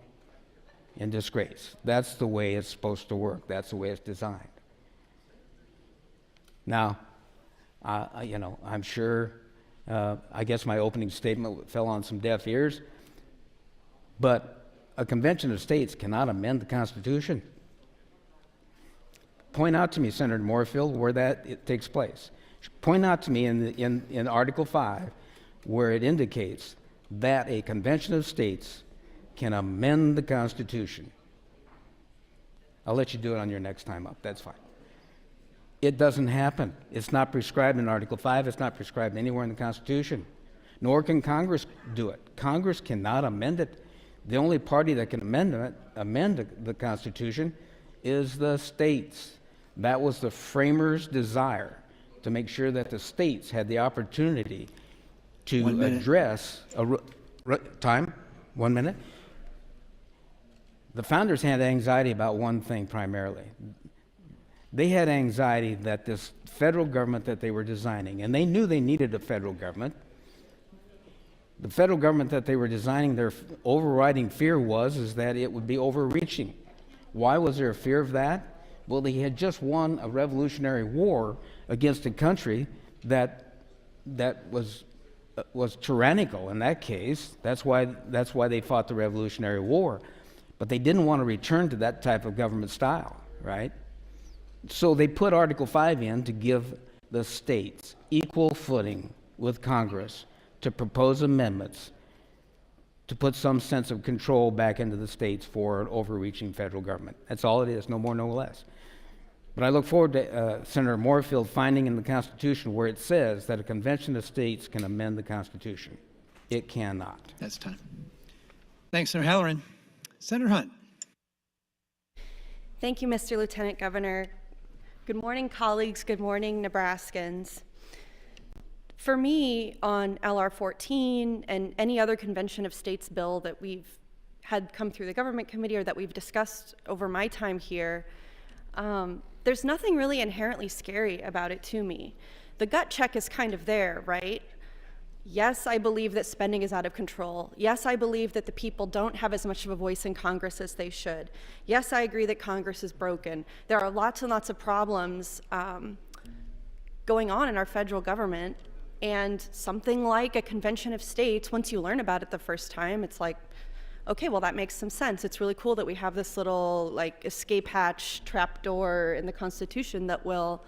in disgrace. That's the way it's supposed to work. That's the way it's designed. Now, you know, I'm sure, I guess my opening statement fell on some deaf ears, but a convention of states cannot amend the Constitution. Point out to me, Senator Moorefield, where that it takes place. Point out to me in Article 5 where it indicates that a convention of states can amend the Constitution. I'll let you do it on your next time up, that's fine. It doesn't happen. It's not prescribed in Article 5, it's not prescribed anywhere in the Constitution, nor can Congress do it. Congress cannot amend it. The only party that can amend the Constitution is the states. That was the framers' desire, to make sure that the states had the opportunity to address time. 1 minute. The founders had anxiety about one thing primarily. They had anxiety that this federal government that they were designing, and they knew they needed a federal government. The federal government that they were designing, their overriding fear is that it would be overreaching. Why was there a fear of that? Well, they had just won a revolutionary war against a country that was tyrannical in that case. That's why they fought the Revolutionary War. But they didn't want to return to that type of government style, right? So they put Article 5 in to give the states equal footing with Congress to propose amendments to put some sense of control back into the states for an overreaching federal government. That's all it is, no more, no less. But I look forward to Senator Moorfield finding in the Constitution where it says that a convention of states can amend the Constitution. It cannot. That's time. Thanks, Senator Halloran. Senator Hunt. Thank you, Mr. Lieutenant Governor. Good morning, colleagues. Good morning, Nebraskans. For me, on LR 14 and any other convention of states bill that we've had come through the government committee or that we've discussed over my time here, there's nothing really inherently scary about it to me. The gut check is kind of there, right? Yes, I believe that spending is out of control. Yes, I believe that the people don't have as much of a voice in Congress as they should. Yes, I agree that Congress is broken. There are lots and lots of problems going on in our federal government, and something like a convention of states, once you learn about it the first time, it's like, okay, well, that makes some sense. It's really cool that we have this little like escape hatch trapdoor in the Constitution that will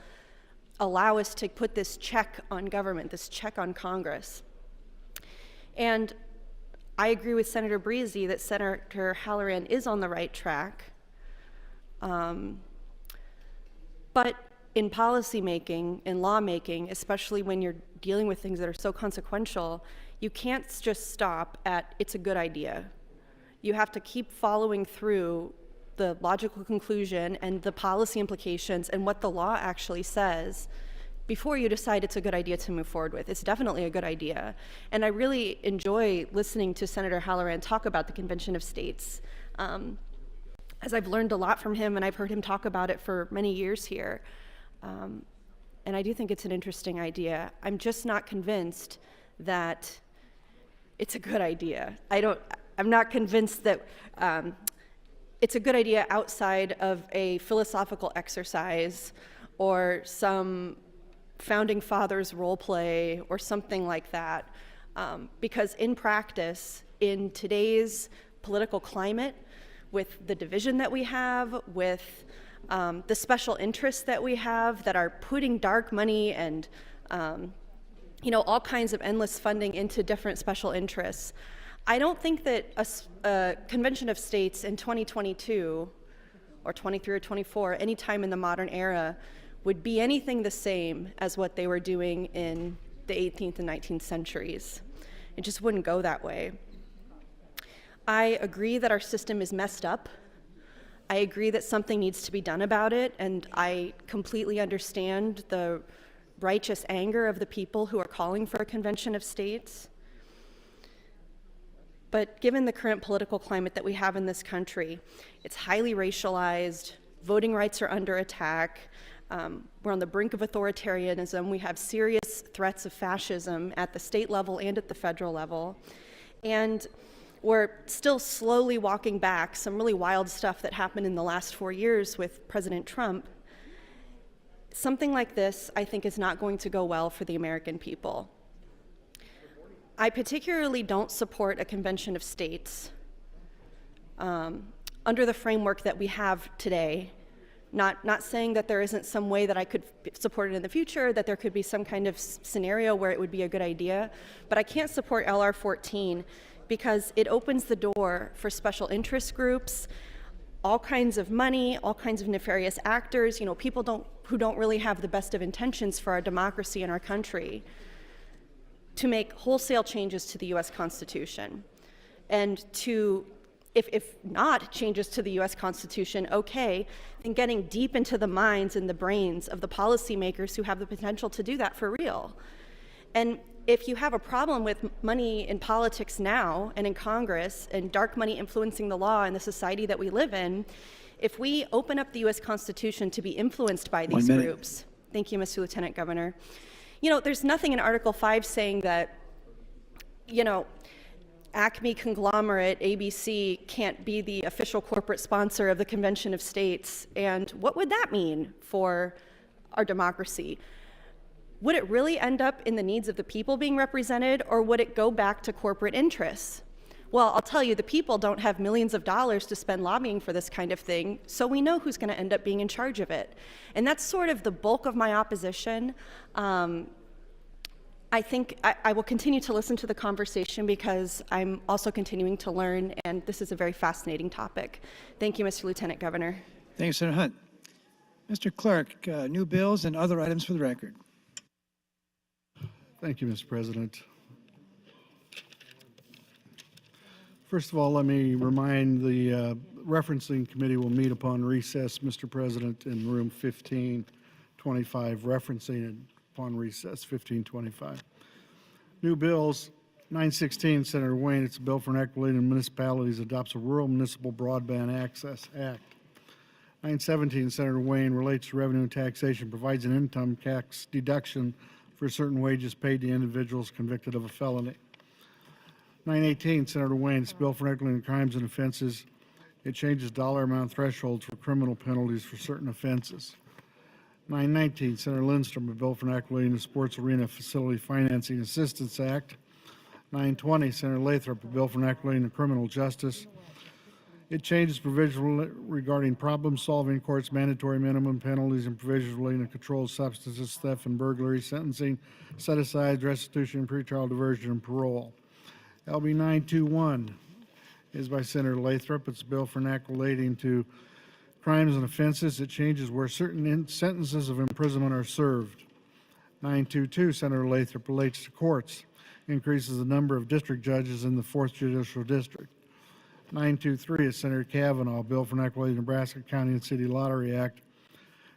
allow us to put this check on government, this check on Congress. And I agree with Senator Breezy that Senator Halloran is on the right track. But in policymaking, in lawmaking, especially when you're dealing with things that are so consequential, you can't just stop at, it's a good idea. You have to keep following through the logical conclusion and the policy implications and what the law actually says before you decide it's a good idea to move forward with. It's definitely a good idea. And I really enjoy listening to Senator Halloran talk about the Convention of States, as I've learned a lot from him and I've heard him talk about it for many years here. And I do think it's an interesting idea. I'm just not convinced that it's a good idea. I'm not convinced that it's a good idea outside of a philosophical exercise or some founding fathers role play or something like that. Because in practice, in today's political climate, with the division that we have, with the special interests that we have that are putting dark money and all kinds of endless funding into different special interests, I don't think that a convention of states in 2022 or 23 or 24, any time in the modern era, would be anything the same as what they were doing in the 18th and 19th centuries. It just wouldn't go that way. I agree that our system is messed up. I agree that something needs to be done about it, and I completely understand the righteous anger of the people who are calling for a convention of states. But given the current political climate that we have in this country, it's highly racialized, voting rights are under attack, we're on the brink of authoritarianism, we have serious threats of fascism at the state level and at the federal level, and we're still slowly walking back some really wild stuff that happened in the last 4 years with President Trump. Something like this, I think, is not going to go well for the American people. I particularly don't support a convention of states under the framework that we have today Not saying that there isn't some way that I could support it in the future, that there could be some kind of scenario where it would be a good idea, but I can't support LR 14 because it opens the door for special interest groups, all kinds of money, all kinds of nefarious actors, people who don't really have the best of intentions for our democracy and our country, to make wholesale changes to the US Constitution. And to, if not changes to the US Constitution, okay, then getting deep into the minds and the brains of the policymakers who have the potential to do that for real. And if you have a problem with money in politics now and in Congress and dark money influencing the law in the society that we live in, if we open up the US Constitution to be influenced by these groups, thank you, Mr. Lieutenant Governor, there's nothing in Article 5 saying that, Acme conglomerate, ABC, can't be the official corporate sponsor of the Convention of States. And what would that mean for our democracy? Would it really end up in the needs of the people being represented, or would it go back to corporate interests? Well, I'll tell you, the people don't have millions of dollars to spend lobbying for this kind of thing, so we know who's going to end up being in charge of it. And that's sort of the bulk of my opposition. I think I will continue to listen to the conversation because I'm also continuing to learn, and this is a very fascinating topic. Thank you, Mr. Lieutenant Governor. Thank you, Senator Hunt. Mr. Clerk, new bills and other items for the record. Thank you, Mr. President. First of all, let me remind the referencing committee will meet upon recess, Mr. President, in room 1525, referencing it upon recess, 1525. New bills, 916, Senator Wayne, it's a bill for an equity in municipalities, adopts a Rural Municipal Broadband Access Act. 917, Senator Wayne, relates to revenue and taxation, provides an income tax deduction for certain wages paid to individuals convicted of a felony. 918, Senator Wayne, it's a bill for equity in crimes and offenses. It changes dollar amount thresholds for criminal penalties for certain offenses. 919, Senator Lindstrom, a bill for equity in the Sports Arena Facility Financing Assistance Act. 920, Senator Lathrop, a bill for equity in the criminal justice. It changes provisions regarding problem-solving courts, mandatory minimum penalties, and provisions relating to controlled substances, theft and burglary, sentencing, set-asides, restitution, pretrial diversion, and parole. LB 921 is by Senator Lathrop. It's a bill for an act relating to crimes and offenses. It changes where certain sentences of imprisonment are served. 922, Senator Lathrop, relates to courts, increases the number of district judges in the 4th Judicial District. 923 is Senator Kavanaugh, bill for an act relating to Nebraska County and City Lottery Act,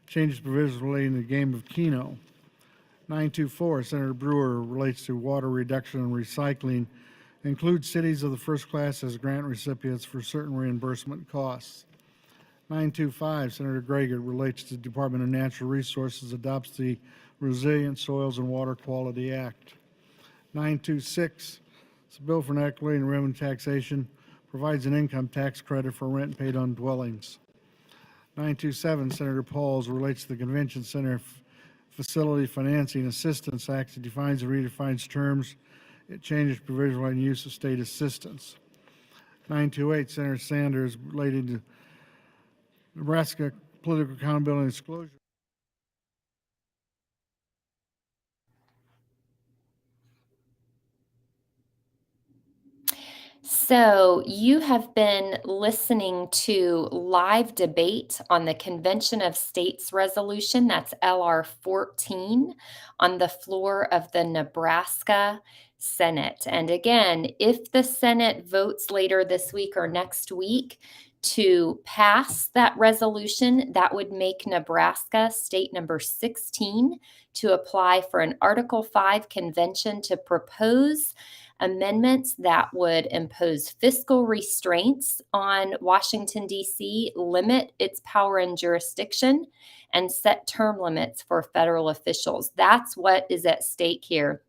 changes provisions relating to the game of Keno. 924, Senator Brewer, relates to water reduction and recycling, includes cities of the first class as grant recipients for certain reimbursement costs. 925, Senator Greger, relates to the Department of Natural Resources, adopts the Resilient Soils and Water Quality Act. 926, it's a bill for an act relating to revenue taxation, provides an income tax credit for rent paid on dwellings. 927, Senator Pauls, relates to the Convention Center Facility Financing Assistance Act. It defines and redefines terms. It changes provisions relating to use of state assistance. 928, Senator Sanders, related to Nebraska Political Accountability and Disclosure. So you have been listening to live debate on the Convention of States resolution, that's LR 14, on the floor of the Nebraska Senate. And again, if the Senate votes later this week or next week to pass that resolution, that would make Nebraska state number 16 to apply for an Article 5 convention to propose amendments that would impose fiscal restraints on Washington, D.C., limit its power and jurisdiction, and set term limits for federal officials. That's what is at stake here.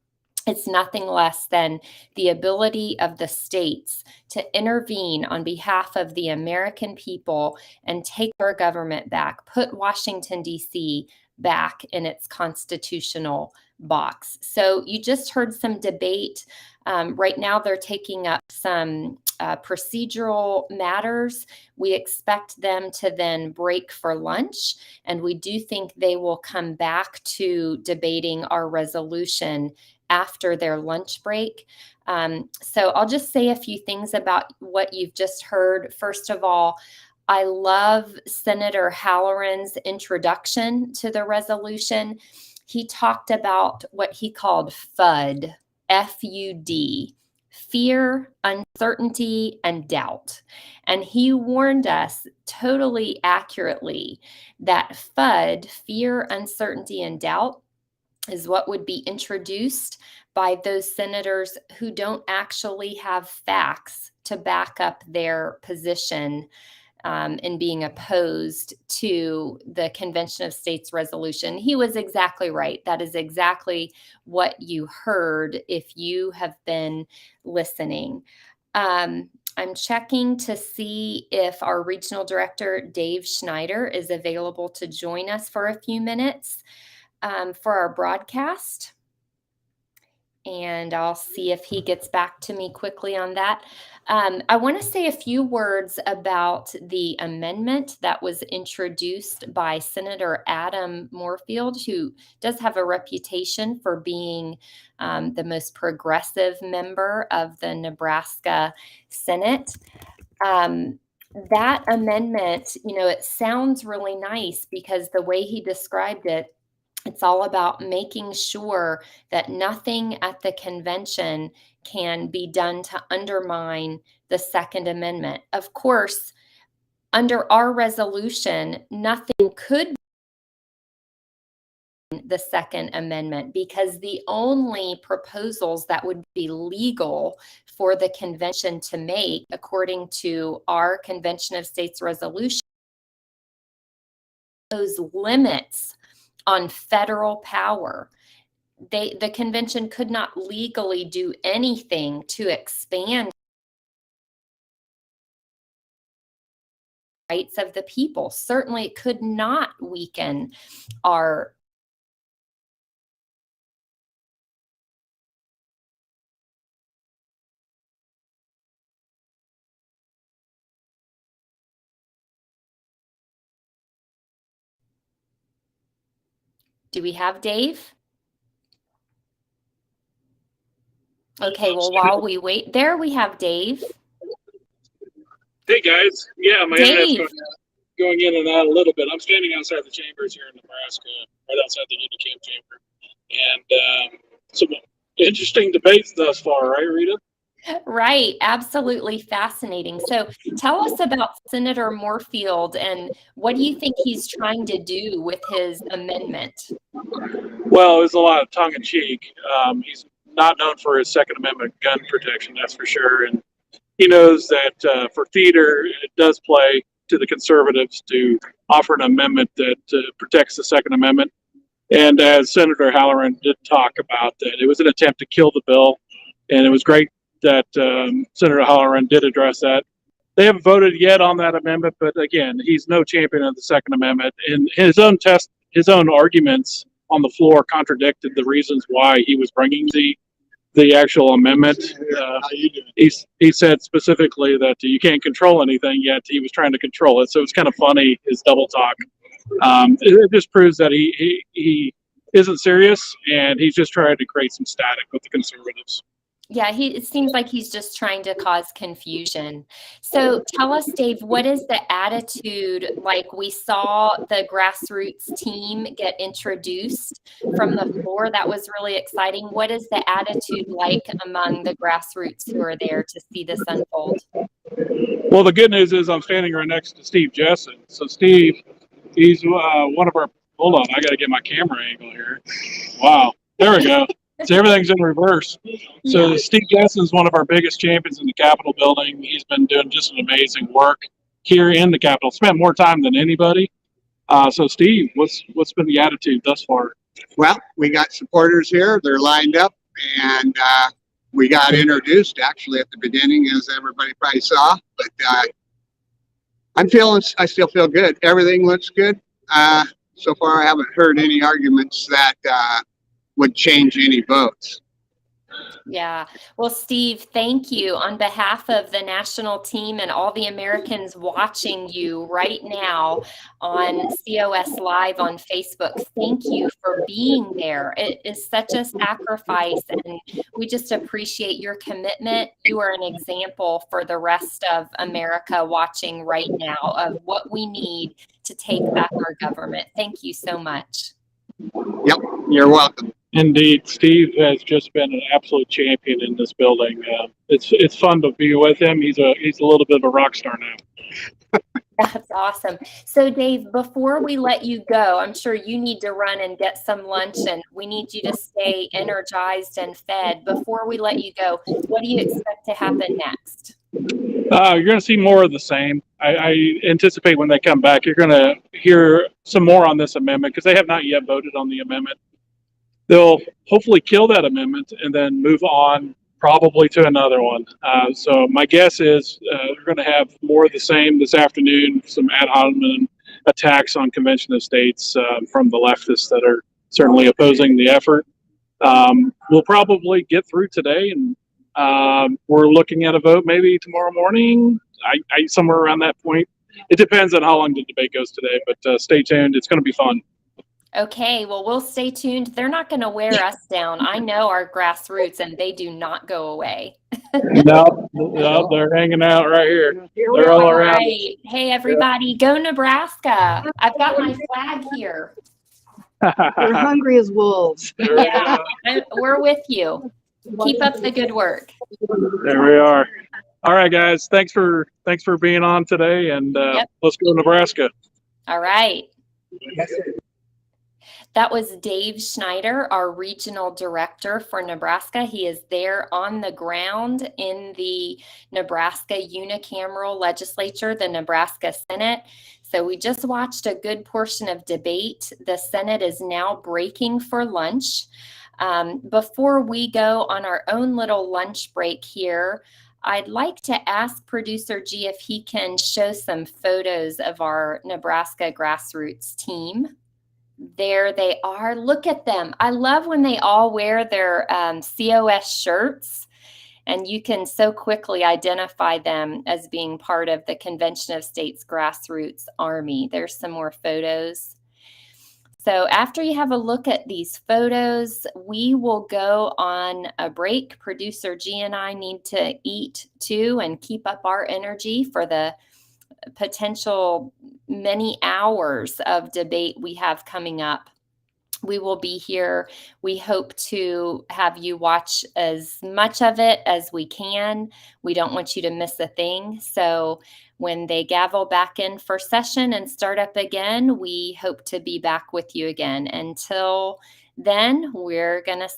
It's nothing less than the ability of the states to intervene on behalf of the American people and take our government back, put Washington, D.C. back in its constitutional box. So you just heard some debate. Right now they're taking up some procedural matters. We expect them to then break for lunch, and we do think they will come back to debating our resolution after their lunch break. So I'll just say a few things about what you've just heard. First of all, I love Senator Halloran's introduction to the resolution. He talked about what he called FUD, F-U-D, fear, uncertainty, and doubt. And he warned us totally accurately that FUD, fear, uncertainty, and doubt, is what would be introduced by those senators who don't actually have facts to back up their position in being opposed to the Convention of States resolution. He was exactly right. That is exactly what you heard if you have been listening. I'm checking to see if our regional director, Dave Schneider, is available to join us for a few minutes for our broadcast. And I'll see if he gets back to me quickly on that. I want to say a few words about the amendment that was introduced by Senator Adam Moorfield, who does have a reputation for being the most progressive member of the Nebraska Senate. That amendment, it sounds really nice because the way he described it, it's all about making sure that nothing at the convention can be done to undermine the Second Amendment. Of course, under our resolution, nothing could be the Second Amendment because the only proposals that would be legal for the convention to make, according to our Convention of States resolution, those limits on federal power. The convention could not legally do anything to expand rights of the people. Certainly it could not weaken our Do we have Dave? Okay, well, while we wait, there we have Dave. Hey guys, yeah, my internet's Dave. going in and out a little bit. I'm standing outside the chambers here in Nebraska, right outside the Unicam chamber, and some interesting debates thus far, right, Rita? Right, absolutely fascinating. So tell us about Senator Moorfield and what do you think he's trying to do with his amendment? Well, there's a lot of tongue in cheek. He's not known for his Second Amendment gun protection, that's for sure, and he knows that for theater, it does play to the conservatives to offer an amendment that protects the Second Amendment. And as Senator Halloran did talk about, that it was an attempt to kill the bill, and it was great that Senator Halloran did address that. They haven't voted yet on that amendment, but again, he's no champion of the Second Amendment, and his own arguments on the floor contradicted the reasons why he was bringing the actual amendment. He said specifically that you can't control anything, yet he was trying to control it. So it's kind of funny, his double talk. It just proves that he isn't serious, and he's just trying to create some static with the conservatives. Yeah, it seems like he's just trying to cause confusion. So tell us, Dave, what is the attitude like? We saw the grassroots team get introduced from the floor. That was really exciting. What is the attitude like among the grassroots who are there to see this unfold? Well, the good news is I'm standing right next to Steve Jessen. So Steve, he's one of our, hold on, I got to get my camera angle here. Wow, there we go. So everything's in reverse. So yeah. Steve Jessen is one of our biggest champions in the Capitol building. He's been doing just an amazing work here in the Capitol. Spent more time than anybody. So Steve, what's been the attitude thus far? Well, we got supporters here. They're lined up, and we got introduced actually at the beginning, as everybody probably saw. But I still feel good. Everything looks good. So far, I haven't heard any arguments that would change any votes. Yeah. Well, Steve, thank you on behalf of the national team and all the Americans watching you right now on COS Live on Facebook. Thank you for being there. It is such a sacrifice, and we just appreciate your commitment. You are an example for the rest of America watching right now of what we need to take back our government. Thank you so much. Yep, you're welcome. Indeed, Steve has just been an absolute champion in this building. It's fun to be with him. He's a little bit of a rock star now. That's awesome. So Dave, before we let you go, I'm sure you need to run and get some lunch, and we need you to stay energized and fed. Before we let you go, what do you expect to happen next? You're going to see more of the same. I anticipate when they come back, you're going to hear some more on this amendment because they have not yet voted on the amendment. They'll hopefully kill that amendment and then move on probably to another one. So my guess is we're going to have more of the same this afternoon, some ad hominem attacks on Convention of States from the leftists that are certainly opposing the effort. We'll probably get through today, and we're looking at a vote maybe tomorrow morning, somewhere around that point. It depends on how long the debate goes today, but stay tuned. It's going to be fun. Okay, well, we'll stay tuned. They're not going to wear us down. I know our grassroots, and they do not go away. No, they're hanging out right here. They're all around. Right. Hey, everybody, go Nebraska. I've got my flag here. They're hungry as wolves. Yeah, we're with you. Keep up the good work. There we are. All right, guys. Thanks for being on today, and Let's go Nebraska. All right. That was Dave Schneider, our regional director for Nebraska. He is there on the ground in the Nebraska Unicameral legislature, the Nebraska Senate. So we just watched a good portion of debate. The Senate is now breaking for lunch. Before we go on our own little lunch break here, I'd like to ask producer G if he can show some photos of our Nebraska grassroots team. There they are. Look at them. I love when they all wear their COS shirts, and you can so quickly identify them as being part of the Convention of States Grassroots Army. There's some more photos. So after you have a look at these photos, we will go on a break. Producer G and I need to eat too and keep up our energy for the potential many hours of debate we have coming up. We will be here. We hope to have you watch as much of it as we can. We don't want you to miss a thing. So when they gavel back in for session and start up again, we hope to be back with you again. Until then, we're going to